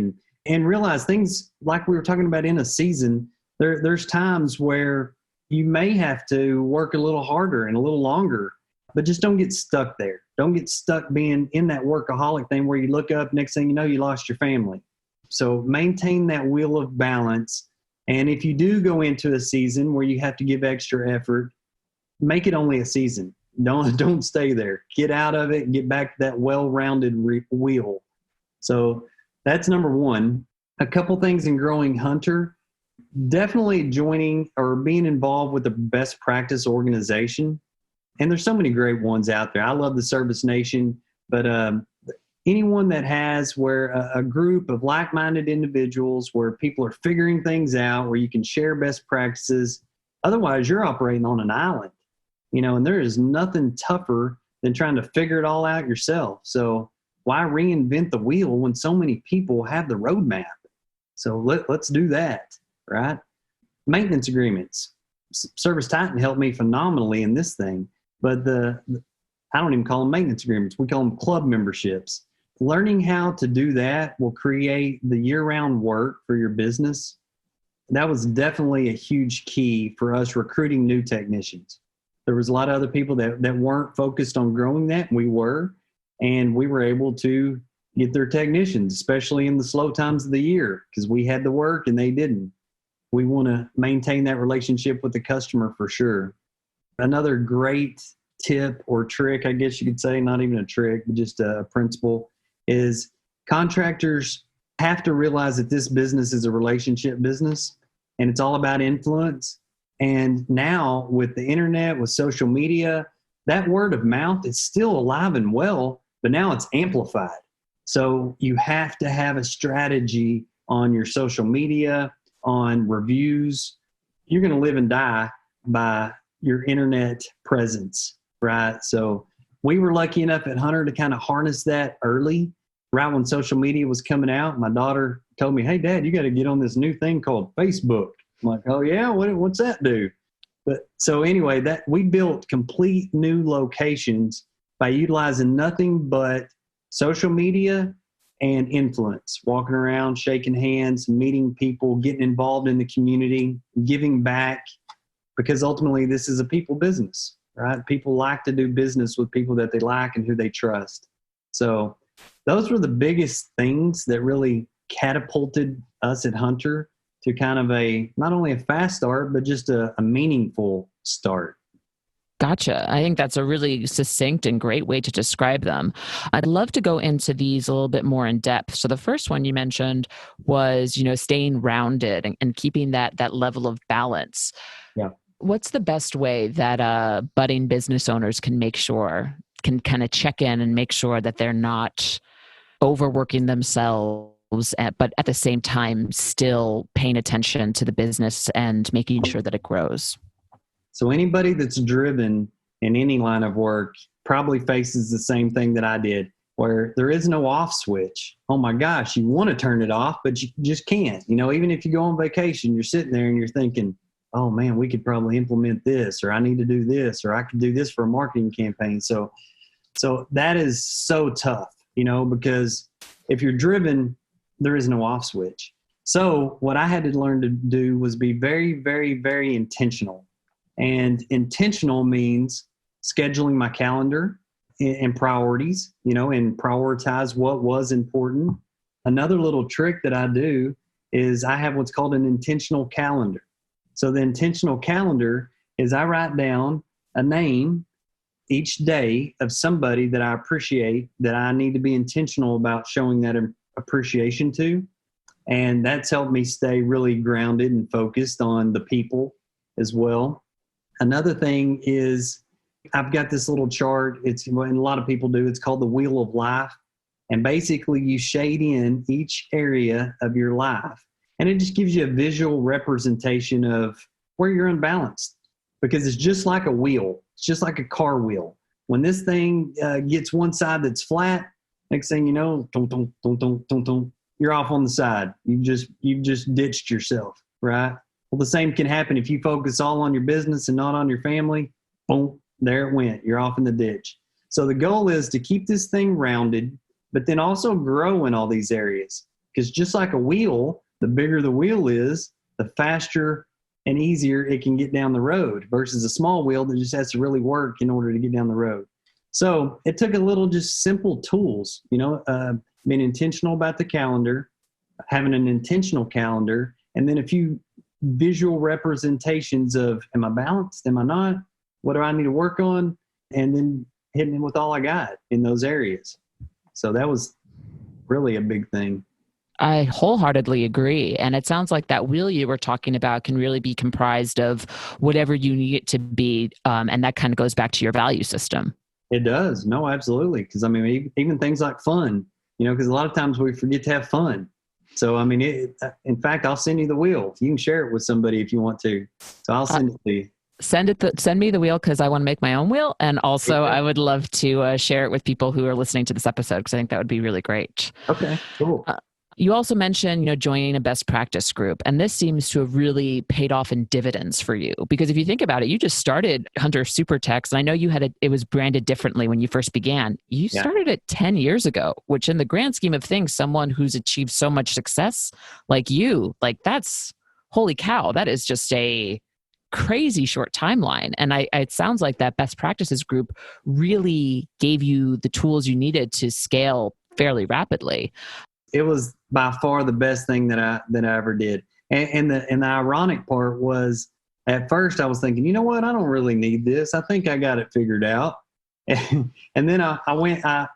and realize things like we were talking about in a season, there's times where you may have to work a little harder and a little longer, but just don't get stuck there. Don't get stuck being in that workaholic thing where you look up, next thing you know, you lost your family. So maintain that wheel of balance. And if you do go into a season where you have to give extra effort, make it only a season. Don't stay there. Get out of it and get back to that well-rounded wheel. So that's number one. A couple things in growing Hunter, definitely joining or being involved with the best practice organization. And there's so many great ones out there. I love the Service Nation, but anyone that has where a group of like-minded individuals where people are figuring things out, where you can share best practices. Otherwise, you're operating on an island, and there is nothing tougher than trying to figure it all out yourself. So why reinvent the wheel when so many people have the roadmap? So let's do that, right? Maintenance agreements. ServiceTitan helped me phenomenally in this thing, but I don't even call them maintenance agreements. We call them club memberships. Learning how to do that will create the year-round work for your business. That was definitely a huge key for us recruiting new technicians. There was a lot of other people that weren't focused on growing that. We were, and we were able to get their technicians, especially in the slow times of the year, because we had the work and they didn't. We want to maintain that relationship with the customer for sure. Another great tip or trick, I guess you could say, not even a trick, but just a principle, is contractors have to realize that this business is a relationship business and it's all about influence. And now with the internet, with social media, that word of mouth is still alive and well, but now it's amplified. So you have to have a strategy on your social media, on reviews. You're going to live and die by your internet presence, right? So we were lucky enough at Hunter to kind of harness that early, right when social media was coming out. My daughter told me, "Hey, Dad, you got to get on this new thing called Facebook." I'm like, "Oh, yeah? What's that do?" But so anyway, that we built complete new locations by utilizing nothing but social media and influence, walking around, shaking hands, meeting people, getting involved in the community, giving back, because ultimately this is a people business, right? People like to do business with people that they like and who they trust. So those were the biggest things that really catapulted us at Hunter to kind of not only a fast start, but just a meaningful start. Gotcha. I think that's a really succinct and great way to describe them. I'd love to go into these a little bit more in depth. So the first one you mentioned was, staying rounded and keeping that level of balance. Yeah. What's the best way that budding business owners can kind of check in and make sure that they're not overworking themselves, but at the same time still paying attention to the business and making sure that it grows? So anybody that's driven in any line of work probably faces the same thing that I did, where there is no off switch. Oh my gosh, you want to turn it off, but you just can't. Even if you go on vacation, you're sitting there and you're thinking, oh man, we could probably implement this, or I need to do this, or I could do this for a marketing campaign. So that is so tough, because if you're driven, there is no off switch. So what I had to learn to do was be very, very, very intentional. And intentional means scheduling my calendar and priorities, and prioritize what was important. Another little trick that I do is I have what's called an intentional calendar. So the intentional calendar is I write down a name each day of somebody that I appreciate, that I need to be intentional about showing that appreciation to. And that's helped me stay really grounded and focused on the people as well. Another thing is I've got this little chart. And a lot of people do. It's called the Wheel of Life. And basically you shade in each area of your life. And it just gives you a visual representation of where you're unbalanced, because it's just like a wheel. It's just like a car wheel. When this thing gets one side that's flat, next thing you know, you're off on the side. You've just ditched yourself, right? Well, the same can happen if you focus all on your business and not on your family. Boom, there it went. You're off in the ditch. So the goal is to keep this thing rounded, but then also grow in all these areas. Because just like a wheel, the bigger the wheel is, the faster and easier it can get down the road, versus a small wheel that just has to really work in order to get down the road. So it took a little just simple tools, being intentional about the calendar, having an intentional calendar, and then a few visual representations of, am I balanced? Am I not? What do I need to work on? And then hitting with all I got in those areas. So that was really a big thing. I wholeheartedly agree. And it sounds like that wheel you were talking about can really be comprised of whatever you need it to be. And that kind of goes back to your value system. It does. No, absolutely. Because even things like fun, because a lot of times we forget to have fun. So, in fact, I'll send you the wheel. You can share it with somebody if you want to. So I'll send it to you. Send me the wheel, because I want to make my own wheel. And also I would love to share it with people who are listening to this episode, because I think that would be really great. Okay, cool. You also mentioned, joining a best practice group, and this seems to have really paid off in dividends for you. Because if you think about it, you just started Hunter Supertex, and I know it was branded differently when you first began. You started it 10 years ago, which in the grand scheme of things, someone who's achieved so much success like you, that's holy cow, that is just a crazy short timeline. And it sounds like that best practices group really gave you the tools you needed to scale fairly rapidly. It was by far the best thing that I ever did. And the ironic part was, at first I was thinking, you know what, I don't really need this. I think I got it figured out. And then I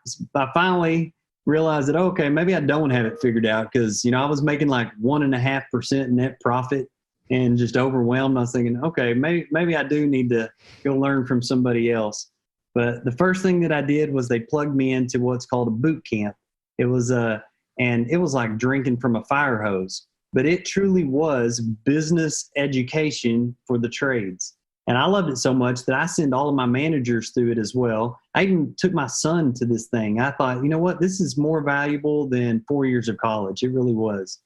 finally realized that, okay, maybe I don't have it figured out, because, I was making like 1.5% net profit and just overwhelmed. I was thinking, okay, maybe I do need to go learn from somebody else. But the first thing that I did was they plugged me into what's called a boot camp. It was and it was like drinking from a fire hose, but it truly was business education for the trades. And I loved it so much that I send all of my managers through it as well. I even took my son to this thing. I thought, you know what, this is more valuable than 4 years of college. It really was.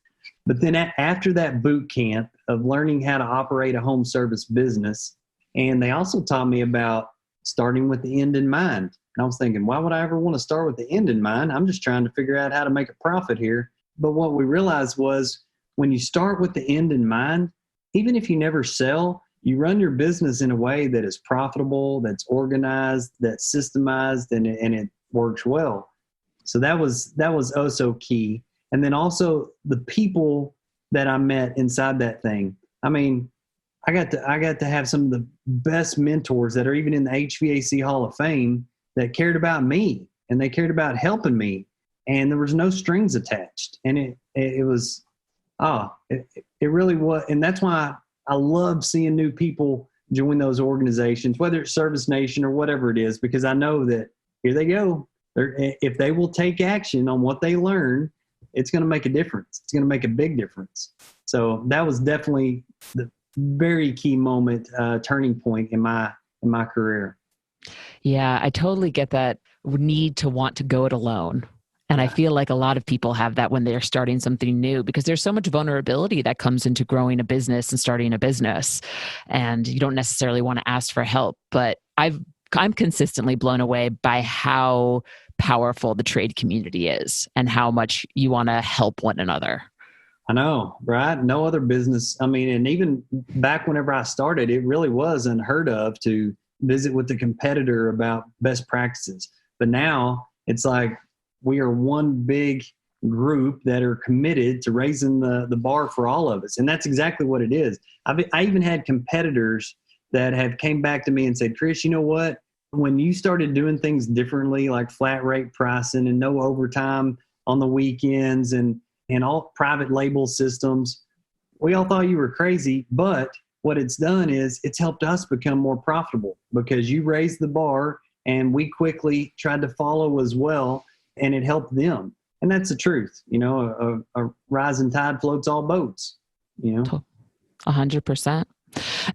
But then after that boot camp of learning how to operate a home service business, and they also taught me about starting with the end in mind. And I was thinking, why would I ever want to start with the end in mind? I'm just trying to figure out how to make a profit here. But what we realized was when you start with the end in mind, even if you never sell, you run your business in a way that is profitable, that's organized, that's systemized, and it works well. So that was oh so key. And then also the people that I met inside that thing. I mean, I got to have some of the best mentors that are even in the HVAC Hall of Fame that cared about me and they cared about helping me, and there was no strings attached. And it was, it really was. And that's why I love seeing new people join those organizations, whether it's Service Nation or whatever it is, because I know that here they go. If they will take action on what they learn, it's going to make a difference. It's going to make a big difference. So that was definitely the very key moment, turning point in my career. Yeah, I totally get that need to want to go it alone. And I feel like a lot of people have that when they're starting something new, because there's so much vulnerability that comes into growing a business and starting a business. And you don't necessarily want to ask for help. But I'm consistently blown away by how powerful the trade community is and how much you want to help one another. I know, right? No other business. I mean, and even back whenever I started, it really was unheard of to visit with the competitor about best practices. But now it's like we are one big group that are committed to raising the bar for all of us. And that's exactly what it is. I even had competitors that have came back to me and said, Chris, you know what? When you started doing things differently, like flat rate pricing and no overtime on the weekends and all private label systems, we all thought you were crazy. But what it's done is it's helped us become more profitable because you raised the bar and we quickly tried to follow as well, and it helped them. And that's the truth. You know, a rising tide floats all boats, you know. 100%.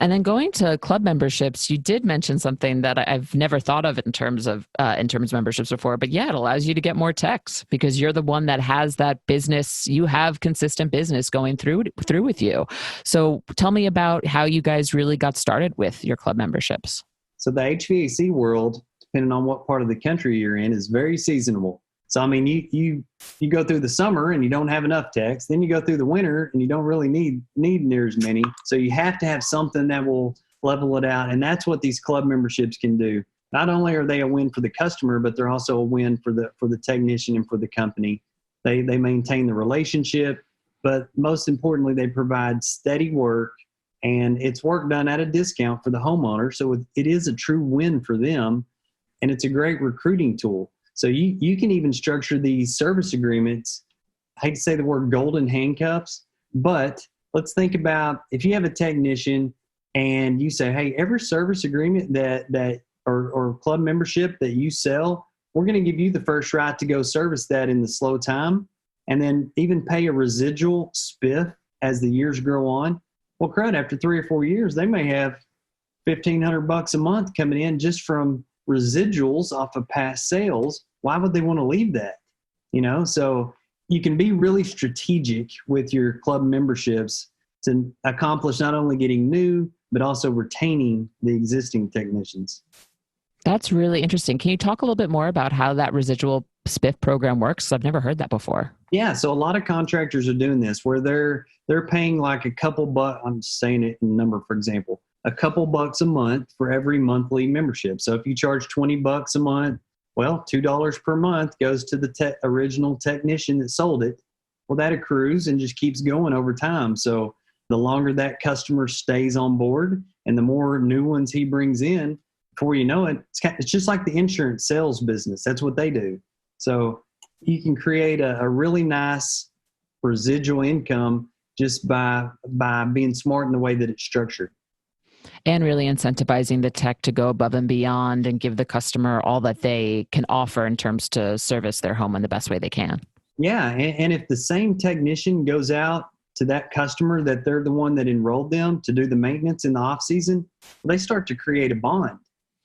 And then going to club memberships, you did mention something that I've never thought of in terms of memberships before. But yeah, it allows you to get more techs because you're the one that has that business. You have consistent business going through with you. So tell me about how you guys really got started with your club memberships. So the HVAC world, depending on what part of the country you're in, is very seasonal. So, I mean, you go through the summer and you don't have enough techs. Then you go through the winter and you don't really need near as many. So you have to have something that will level it out. And that's what these club memberships can do. Not only are they a win for the customer, but they're also a win for the technician and for the company. They maintain the relationship, but most importantly, they provide steady work, and it's work done at a discount for the homeowner. So it is a true win for them, and it's a great recruiting tool. So you can even structure these service agreements. I hate to say the word golden handcuffs, but let's think about if you have a technician and you say, hey, every service agreement that or club membership that you sell, we're going to give you the first right to go service that in the slow time, and then even pay a residual spiff as the years grow on. Well, crud, after 3 or 4 years, they may have $1,500 a month coming in just from residuals off of past sales. Why would they want to leave that? You know, so you can be really strategic with your club memberships to accomplish not only getting new, but also retaining the existing technicians. That's really interesting. Can you talk a little bit more about how that residual spiff program works? I've never heard that before. Yeah, so a lot of contractors are doing this where they're paying like a couple bucks. I'm just saying it in number, for example, a couple bucks a month for every monthly membership. So if you charge $20 a month, well, $2 per month goes to the original technician that sold it. Well, that accrues and just keeps going over time. So the longer that customer stays on board and the more new ones he brings in, before you know it, it's just like the insurance sales business. That's what they do. So you can create a really nice residual income just by being smart in the way that it's structured. And really incentivizing the tech to go above and beyond and give the customer all that they can offer in terms to service their home in the best way they can. Yeah. And if the same technician goes out to that customer that they're the one that enrolled them to do the maintenance in the off season, they start to create a bond,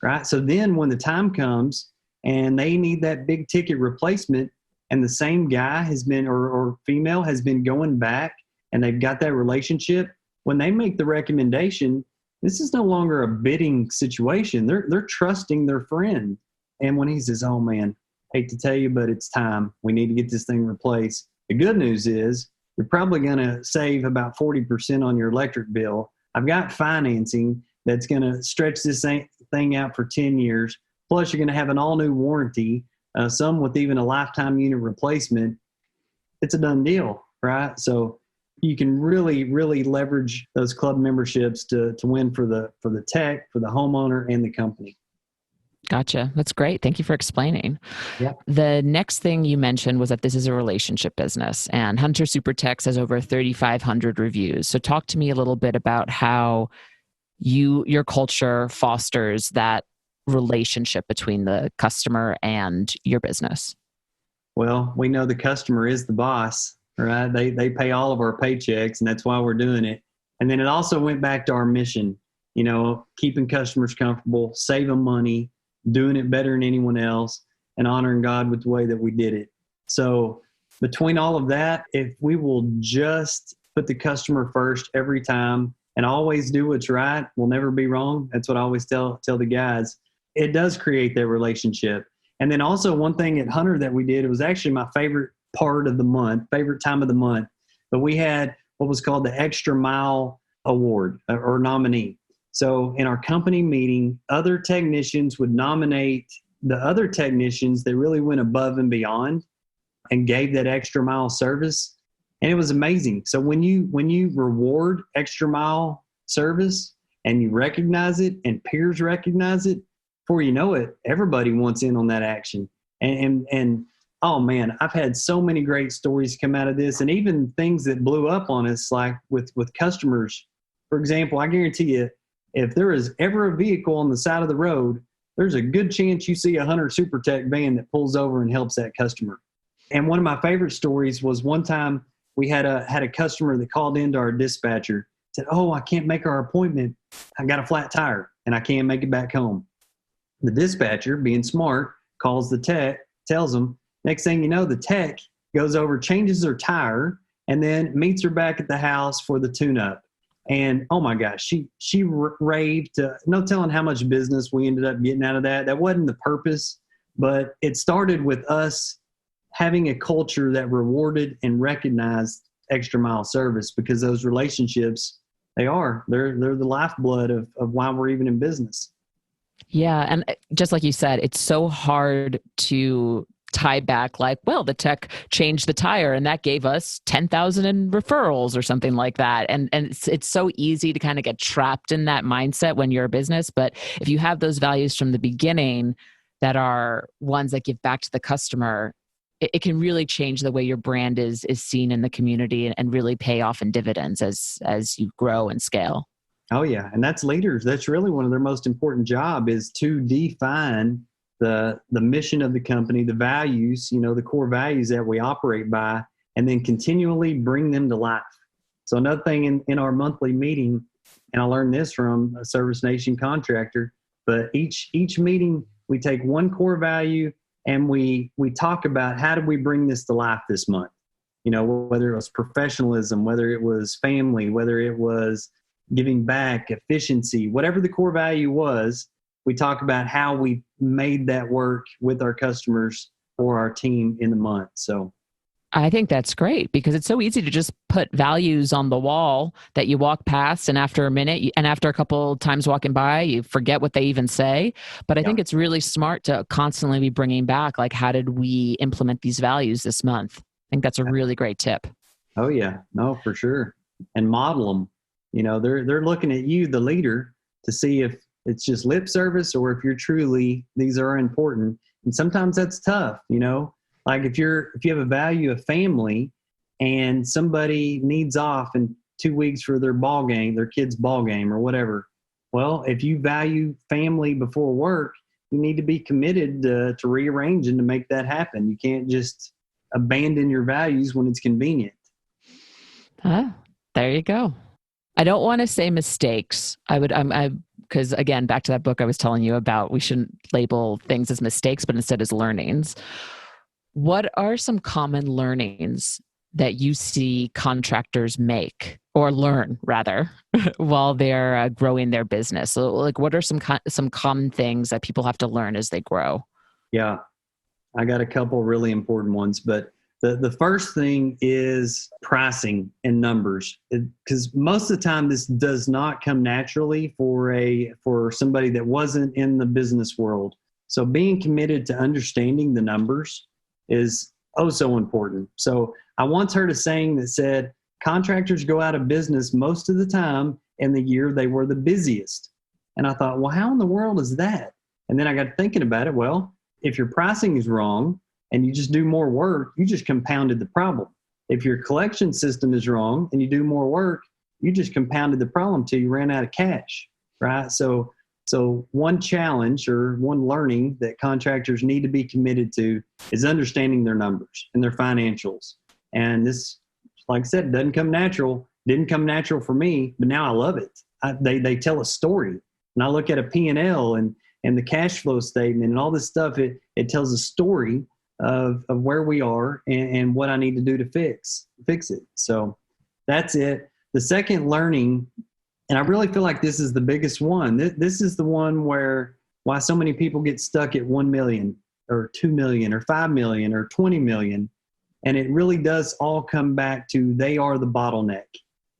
right? So then when the time comes and they need that big ticket replacement and the same guy has been or female has been going back and they've got that relationship, when they make the recommendation, this is no longer a bidding situation. They're trusting their friend. And when he says, oh man, hate to tell you, but it's time. We need to get this thing replaced. The good news is you're probably going to save about 40% on your electric bill. I've got financing that's going to stretch this thing out for 10 years. Plus, you're going to have an all-new warranty, some with even a lifetime unit replacement. It's a done deal, right? So you can really, really leverage those club memberships to win for the tech, for the homeowner, and the company. Gotcha. That's great. Thank you for explaining. Yeah. The next thing you mentioned was that this is a relationship business, and Hunter Super Techs has over 3,500 reviews. So talk to me a little bit about how your culture fosters that relationship between the customer and your business. Well, we know the customer is the boss, right? They pay all of our paychecks, and that's why we're doing it. And then it also went back to our mission, keeping customers comfortable, saving money, doing it better than anyone else, and honoring God with the way that we did it. So between all of that, if we will just put the customer first every time and always do what's right, we'll never be wrong. That's what I always tell the guys. It does create that relationship. And then also one thing at Hunter that we did, it was actually my favorite part of the month, favorite time of the month, but we had what was called the Extra Mile Award or nominee. So in our company meeting, other technicians would nominate the other technicians that really went above and beyond and gave that extra mile service. And it was amazing. So when you reward extra mile service and you recognize it and peers recognize it, before you know it, everybody wants in on that action. And oh man, I've had so many great stories come out of this, and even things that blew up on us, like with customers. For example, I guarantee you, if there is ever a vehicle on the side of the road, there's a good chance you see a Hunter Super Tech van that pulls over and helps that customer. And one of my favorite stories was one time we had a customer that called into our dispatcher, said, oh, I can't make our appointment. I got a flat tire and I can't make it back home. The dispatcher, being smart, calls the tech, tells them. Next thing you know, the tech goes over, changes her tire, and then meets her back at the house for the tune-up. And oh my gosh, she raved. No telling how much business we ended up getting out of that. That wasn't the purpose, but it started with us having a culture that rewarded and recognized extra mile service, because those relationships, they're the lifeblood of why we're even in business. Yeah. And just like you said, it's so hard to tie back like, well, the tech changed the tire and that gave us 10,000 in referrals or something like that. And it's so easy to kind of get trapped in that mindset when you're a business. But if you have those values from the beginning that are ones that give back to the customer, it can really change the way your brand is seen in the community and really pay off in dividends as you grow and scale. Oh yeah. And that's leaders. That's really one of their most important job, is to define the mission of the company, the values, the core values that we operate by, and then continually bring them to life. So another thing in our monthly meeting, and I learned this from a Service Nation contractor, but each meeting we take one core value and we talk about how do we bring this to life this month. Whether it was professionalism, whether it was family, whether it was giving back, efficiency, whatever the core value was, we talk about how we made that work with our customers or our team in the month. So I think that's great, because it's so easy to just put values on the wall that you walk past, and after a minute and after a couple times walking by, you forget what they even say. But I think it's really smart to constantly be bringing back, like, how did we implement these values this month? I think that's a really great tip. Oh yeah, no, for sure. And model them. They're looking at you, the leader, to see if it's just lip service or if you're truly, these are important. And sometimes that's tough, like if you have a value of family and somebody needs off in 2 weeks for their ball game, their kid's ball game or whatever. Well, if you value family before work, you need to be committed to rearrange and to make that happen. You can't just abandon your values when it's convenient. There you go. I don't want to say mistakes. Because again, back to that book I was telling you about, we shouldn't label things as mistakes, but instead as learnings. What are some common learnings that you see contractors make or learn rather while they're growing their business? So like, what are some common things that people have to learn as they grow? Yeah, I got a couple really important ones, but the first thing is pricing and numbers, because most of the time this does not come naturally for somebody that wasn't in the business world. So being committed to understanding the numbers is so important. So I once heard a saying that said, contractors go out of business most of the time in the year they were the busiest. And I thought, well, how in the world is that? And then I got thinking about it. Well, if your pricing is wrong and you just do more work, you just compounded the problem. If your collection system is wrong and you do more work, you just compounded the problem till you ran out of cash, right? So one challenge or one learning that contractors need to be committed to is understanding their numbers and their financials. And this, like I said, didn't come natural for me, but now I love it. They tell a story. And I look at a P&L and the cash flow statement and all this stuff, it tells a story of where we are and what I need to do to fix it. So that's it. The second learning, and I really feel like this is the biggest one. This is the one why so many people get stuck at 1 million or 2 million or 5 million or 20 million. And it really does all come back to they are the bottleneck.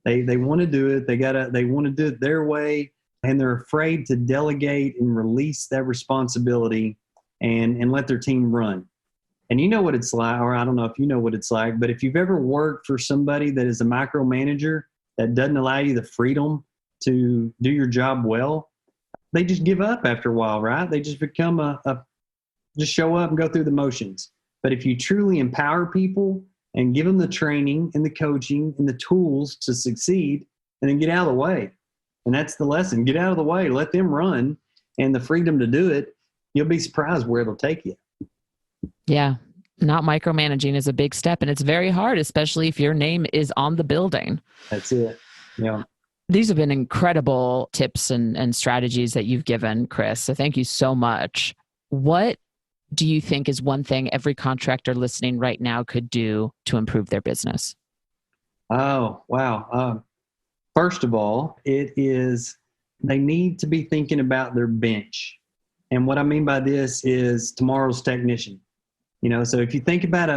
They want to do it. They want to do it their way. And they're afraid to delegate and release that responsibility and let their team run. And you know what it's like, or I don't know if you know what it's like, but if you've ever worked for somebody that is a micromanager that doesn't allow you the freedom to do your job well, they just give up after a while, right? They just become just show up and go through the motions. But if you truly empower people and give them the training and the coaching and the tools to succeed, and then get out of the way. And that's the lesson. Get out of the way, let them run, and the freedom to do it, you'll be surprised where it'll take you. Yeah. Not micromanaging is a big step, and it's very hard, especially if your name is on the building. That's it. Yeah. These have been incredible tips and strategies that you've given, Chris. So thank you so much. What do you think is one thing every contractor listening right now could do to improve their business? Oh, wow. First of all, they need to be thinking about their bench. And what I mean by this is tomorrow's technician. So if you think about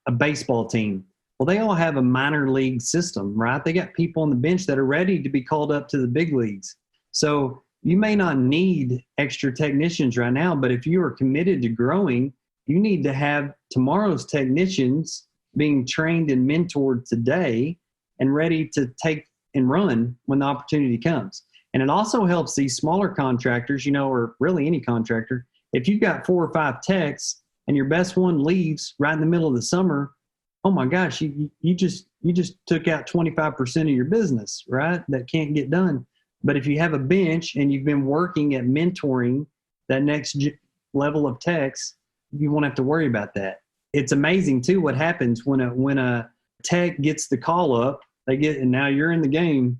a baseball team, well, they all have a minor league system, right? They got people on the bench that are ready to be called up to the big leagues. So you may not need extra technicians right now, but if you are committed to growing, you need to have tomorrow's technicians being trained and mentored today and ready to take and run when the opportunity comes. And it also helps these smaller contractors, or really any contractor. If you've got 4 or 5 techs and your best one leaves right in the middle of the summer, oh my gosh, you just took out 25% of your business, right? That can't get done. But if you have a bench and you've been working at mentoring that next level of techs, you won't have to worry about that. It's amazing too what happens when a tech gets the call up. And now you're in the game.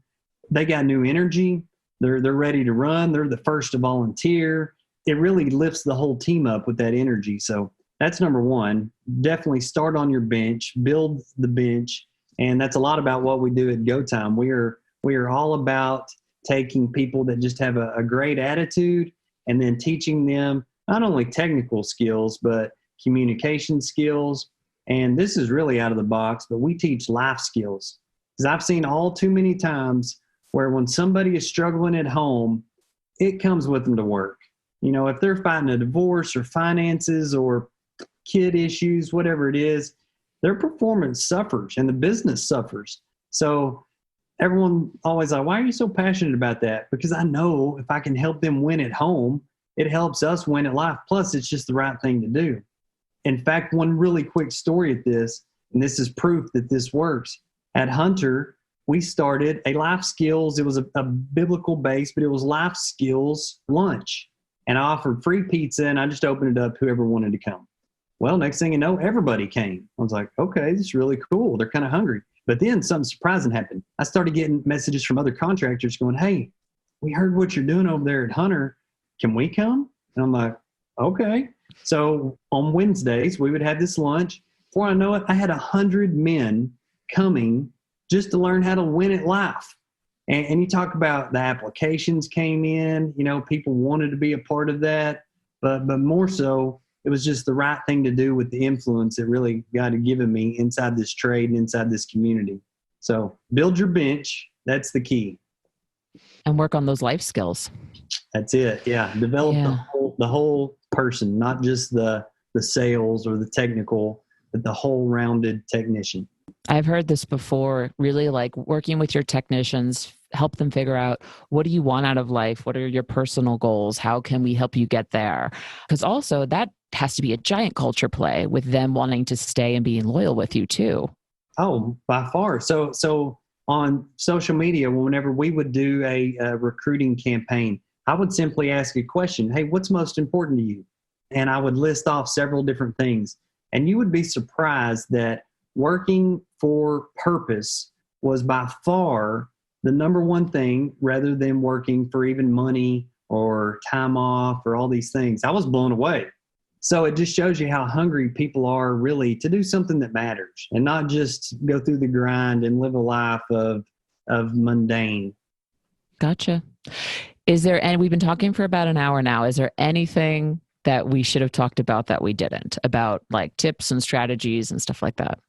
They got new energy. They're ready to run. They're the first to volunteer. It really lifts the whole team up with that energy. So that's number one. Definitely start on your bench, build the bench. And that's a lot about what we do at GoTime. We are all about taking people that just have a great attitude and then teaching them not only technical skills, but communication skills. And this is really out of the box, but we teach life skills. Because I've seen all too many times where when somebody is struggling at home, it comes with them to work. If they're fighting a divorce or finances or kid issues, whatever it is, their performance suffers and the business suffers. So everyone always like, why are you so passionate about that? Because I know if I can help them win at home, it helps us win at life. Plus, it's just the right thing to do. In fact, one really quick story at this and this is proof that this works. At Hunter, we started a life skills. It was a biblical base, but it was life skills lunch. And I offered free pizza, and I just opened it up whoever wanted to come. Well, next thing you know, everybody came. I was like, okay, this is really cool. They're kind of hungry. But then something surprising happened. I started getting messages from other contractors going, hey, we heard what you're doing over there at Hunter. Can we come? And I'm like, okay. So on Wednesdays, we would have this lunch. Before I know it, I had 100 men coming just to learn how to win at life. And you talk about the applications came in, people wanted to be a part of that, but more so, it was just the right thing to do with the influence that really God had given me inside this trade and inside this community. So build your bench. That's the key. And work on those life skills. That's it. Yeah. Develop the whole person, not just the sales or the technical, but the whole rounded technician. I've heard this before, really like working with your technicians, help them figure out, what do you want out of life? What are your personal goals? How can we help you get there? Because also that has to be a giant culture play with them wanting to stay and being loyal with you too. Oh, by far. So on social media, whenever we would do a recruiting campaign, I would simply ask a question. Hey, what's most important to you? And I would list off several different things. And you would be surprised that working for purpose was by far the number one thing, rather than working for even money or time off or all these things. I was blown away. So it just shows you how hungry people are really to do something that matters and not just go through the grind and live a life of mundane. Gotcha. Is there, and we've been talking for about an hour now, is there anything that we should have talked about that we didn't, about like tips and strategies and stuff like that?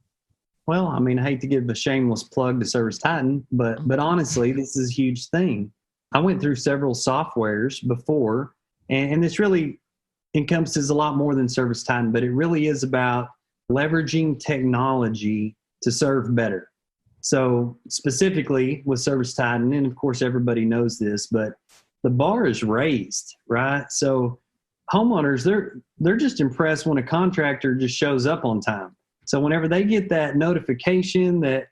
Well, I mean, I hate to give a shameless plug to ServiceTitan, but honestly, this is a huge thing. I went through several softwares before, and this really encompasses a lot more than ServiceTitan, but it really is about leveraging technology to serve better. So specifically with ServiceTitan, and of course everybody knows this, but the bar is raised, right? So homeowners, they're just impressed when a contractor just shows up on time. So whenever they get that notification that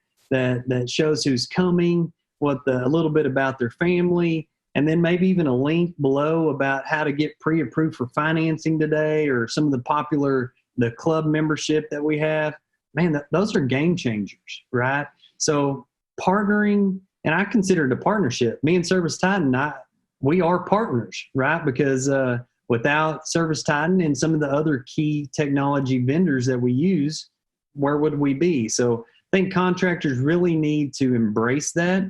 shows who's coming, a little bit about their family, and then maybe even a link below about how to get pre-approved for financing today, or some of the club membership that we have, man, those are game changers, right? So partnering, and I consider it a partnership. Me and ServiceTitan, we are partners, right? Because without ServiceTitan and some of the other key technology vendors that we use, where would we be? So I think contractors really need to embrace that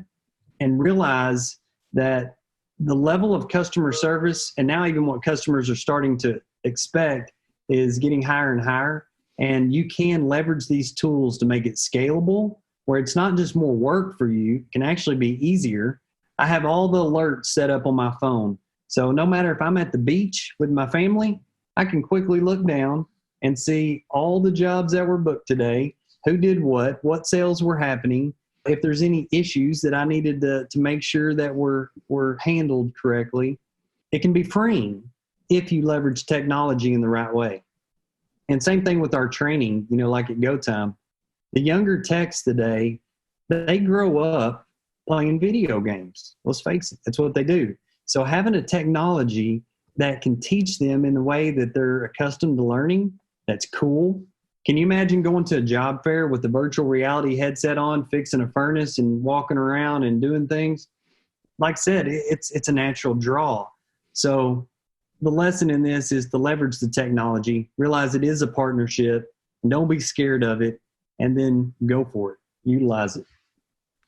and realize that the level of customer service, and now even what customers are starting to expect, is getting higher and higher. And you can leverage these tools to make it scalable, where it's not just more work for you, it can actually be easier. I have all the alerts set up on my phone. So no matter if I'm at the beach with my family, I can quickly look down and see all the jobs that were booked today, who did what sales were happening, if there's any issues that I needed to make sure that were handled correctly. It can be freeing if you leverage technology in the right way. And same thing with our training, like at GoTime. The younger techs today, they grow up playing video games. Let's face it, that's what they do. So having a technology that can teach them in the way that they're accustomed to learning, that's cool. Can you imagine going to a job fair with the virtual reality headset on, fixing a furnace and walking around and doing things? Like I said, it's a natural draw. So the lesson in this is to leverage the technology, realize it is a partnership, and don't be scared of it, and then go for it. Utilize it.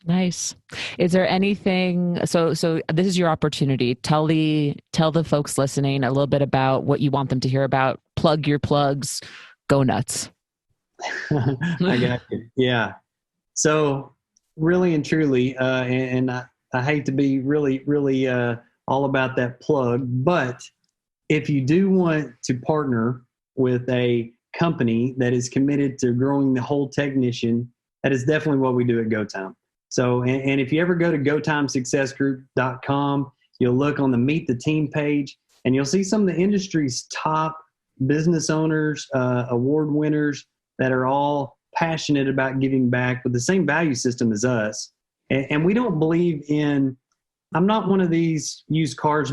Nice. Is there anything, so this is your opportunity. Tell the folks listening a little bit about what you want them to hear about. Plug your plugs. Go nuts. I got you. Yeah. So really and truly, and I hate to be really, really all about that plug, but if you do want to partner with a company that is committed to growing the whole technician, that is definitely what we do at GoTime. So, and if you ever go to GoTimeSuccessGroup.com, you'll look on the Meet the Team page, and you'll see some of the industry's top business owners, award winners that are all passionate about giving back with the same value system as us. And we don't believe in, I'm not one of these used cars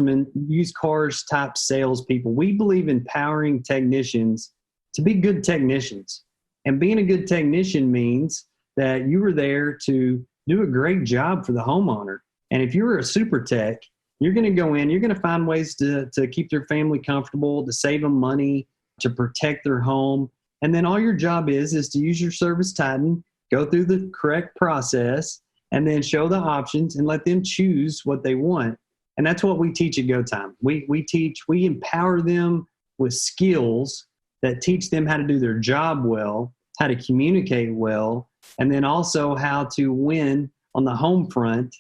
type salespeople. We believe in empowering technicians to be good technicians. And being a good technician means that you were there to do a great job for the homeowner. And if you're a super tech, you're going to go in, you're going to find ways to keep their family comfortable, to save them money, to protect their home. And then all your job is to use your ServiceTitan, go through the correct process, and then show the options and let them choose what they want. And that's what we teach at GoTime. We empower them with skills that teach them how to do their job well, how to communicate well, and then also how to win on the home front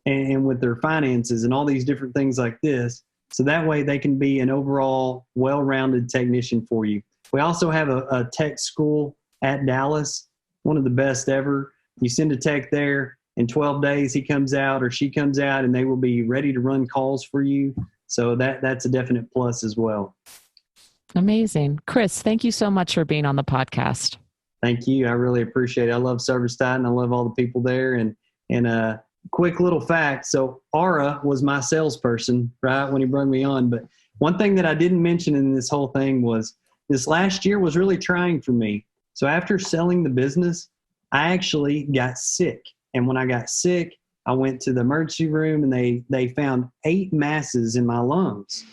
and with their finances and all these different things like this. So that way they can be an overall well-rounded technician for you. We also have a tech school at Dallas, one of the best ever. You send a tech there, in 12 days he comes out or she comes out and they will be ready to run calls for you. So that's a definite plus as well. Amazing. Chris, thank you so much for being on the podcast. Thank you. I really appreciate it. I love ServiceTitan. I love all the people there. And quick little fact. So Ara was my salesperson, right, when he brought me on. But one thing that I didn't mention in this whole thing was this last year was really trying for me. So after selling the business, I actually got sick. And when I got sick, I went to the emergency room and they found 8 masses in my lungs.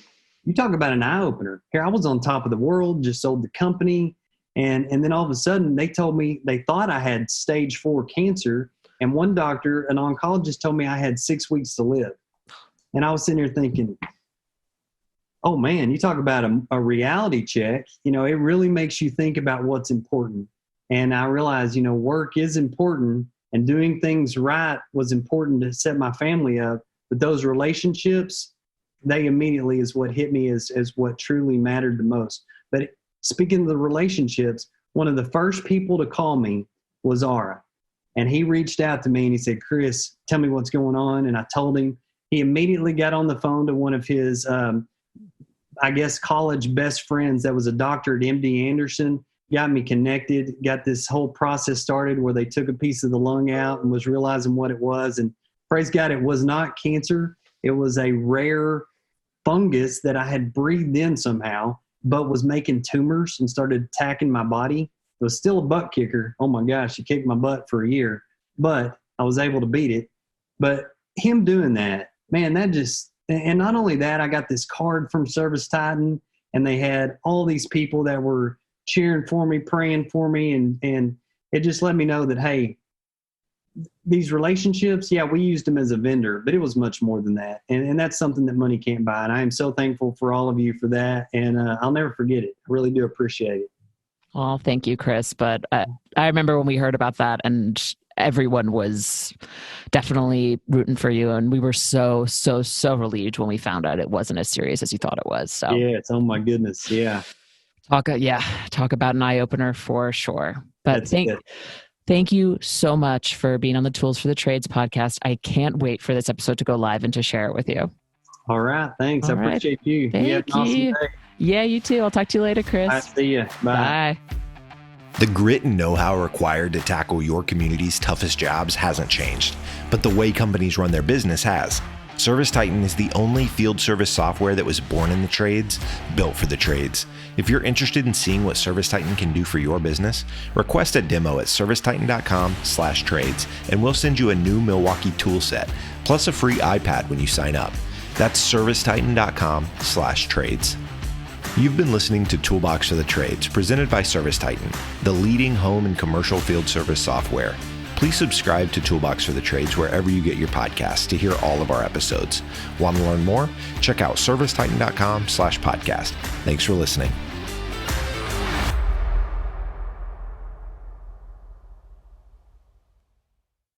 You talk about an eye opener. Here I was on top of the world, just sold the company. And then all of a sudden they told me they thought I had stage 4 cancer. And one doctor, an oncologist, told me I had 6 weeks to live. And I was sitting here thinking, oh man, you talk about a reality check. It really makes you think about what's important. And I realized, work is important and doing things right was important to set my family up. But those relationships, they immediately is what hit me as what truly mattered the most. But speaking of the relationships, one of the first people to call me was Ara. And he reached out to me and he said, Chris, tell me what's going on. And I told him. He immediately got on the phone to one of his, college best friends that was a doctor at MD Anderson, got me connected, got this whole process started where they took a piece of the lung out and was realizing what it was. And praise God, it was not cancer. It was a rare fungus that I had breathed in somehow, but was making tumors and started attacking my body. It was still a butt kicker. Oh my gosh, it kicked my butt for a year, but I was able to beat it. But him doing that, man, and not only that, I got this card from ServiceTitan and they had all these people that were cheering for me, praying for me. And it just let me know that, hey, these relationships, yeah, we used them as a vendor, but it was much more than that. And that's something that money can't buy. And I am so thankful for all of you for that. And I'll never forget it. I really do appreciate it. Well, thank you, Chris. But I remember when we heard about that and everyone was definitely rooting for you. And we were so relieved when we found out it wasn't as serious as you thought it was. So yeah, oh my goodness. Yeah. Talk about an eye opener for sure. But thank you so much for being on the Tools for the Trades podcast. I can't wait for this episode to go live and to share it with you. All right. Thanks. I appreciate you. Thank you. Have an awesome day. Yeah, you too. I'll talk to you later, Chris. I see you. Bye. The grit and know-how required to tackle your community's toughest jobs hasn't changed, but the way companies run their business has. ServiceTitan is the only field service software that was born in the trades, built for the trades. If you're interested in seeing what ServiceTitan can do for your business, request a demo at servicetitan.com/trades, and we'll send you a new Milwaukee tool set, plus a free iPad when you sign up. That's servicetitan.com/trades. You've been listening to Toolbox for the Trades, presented by ServiceTitan, the leading home and commercial field service software. Please subscribe to Toolbox for the Trades wherever you get your podcasts to hear all of our episodes. Want to learn more? Check out servicetitan.com/podcast. Thanks for listening.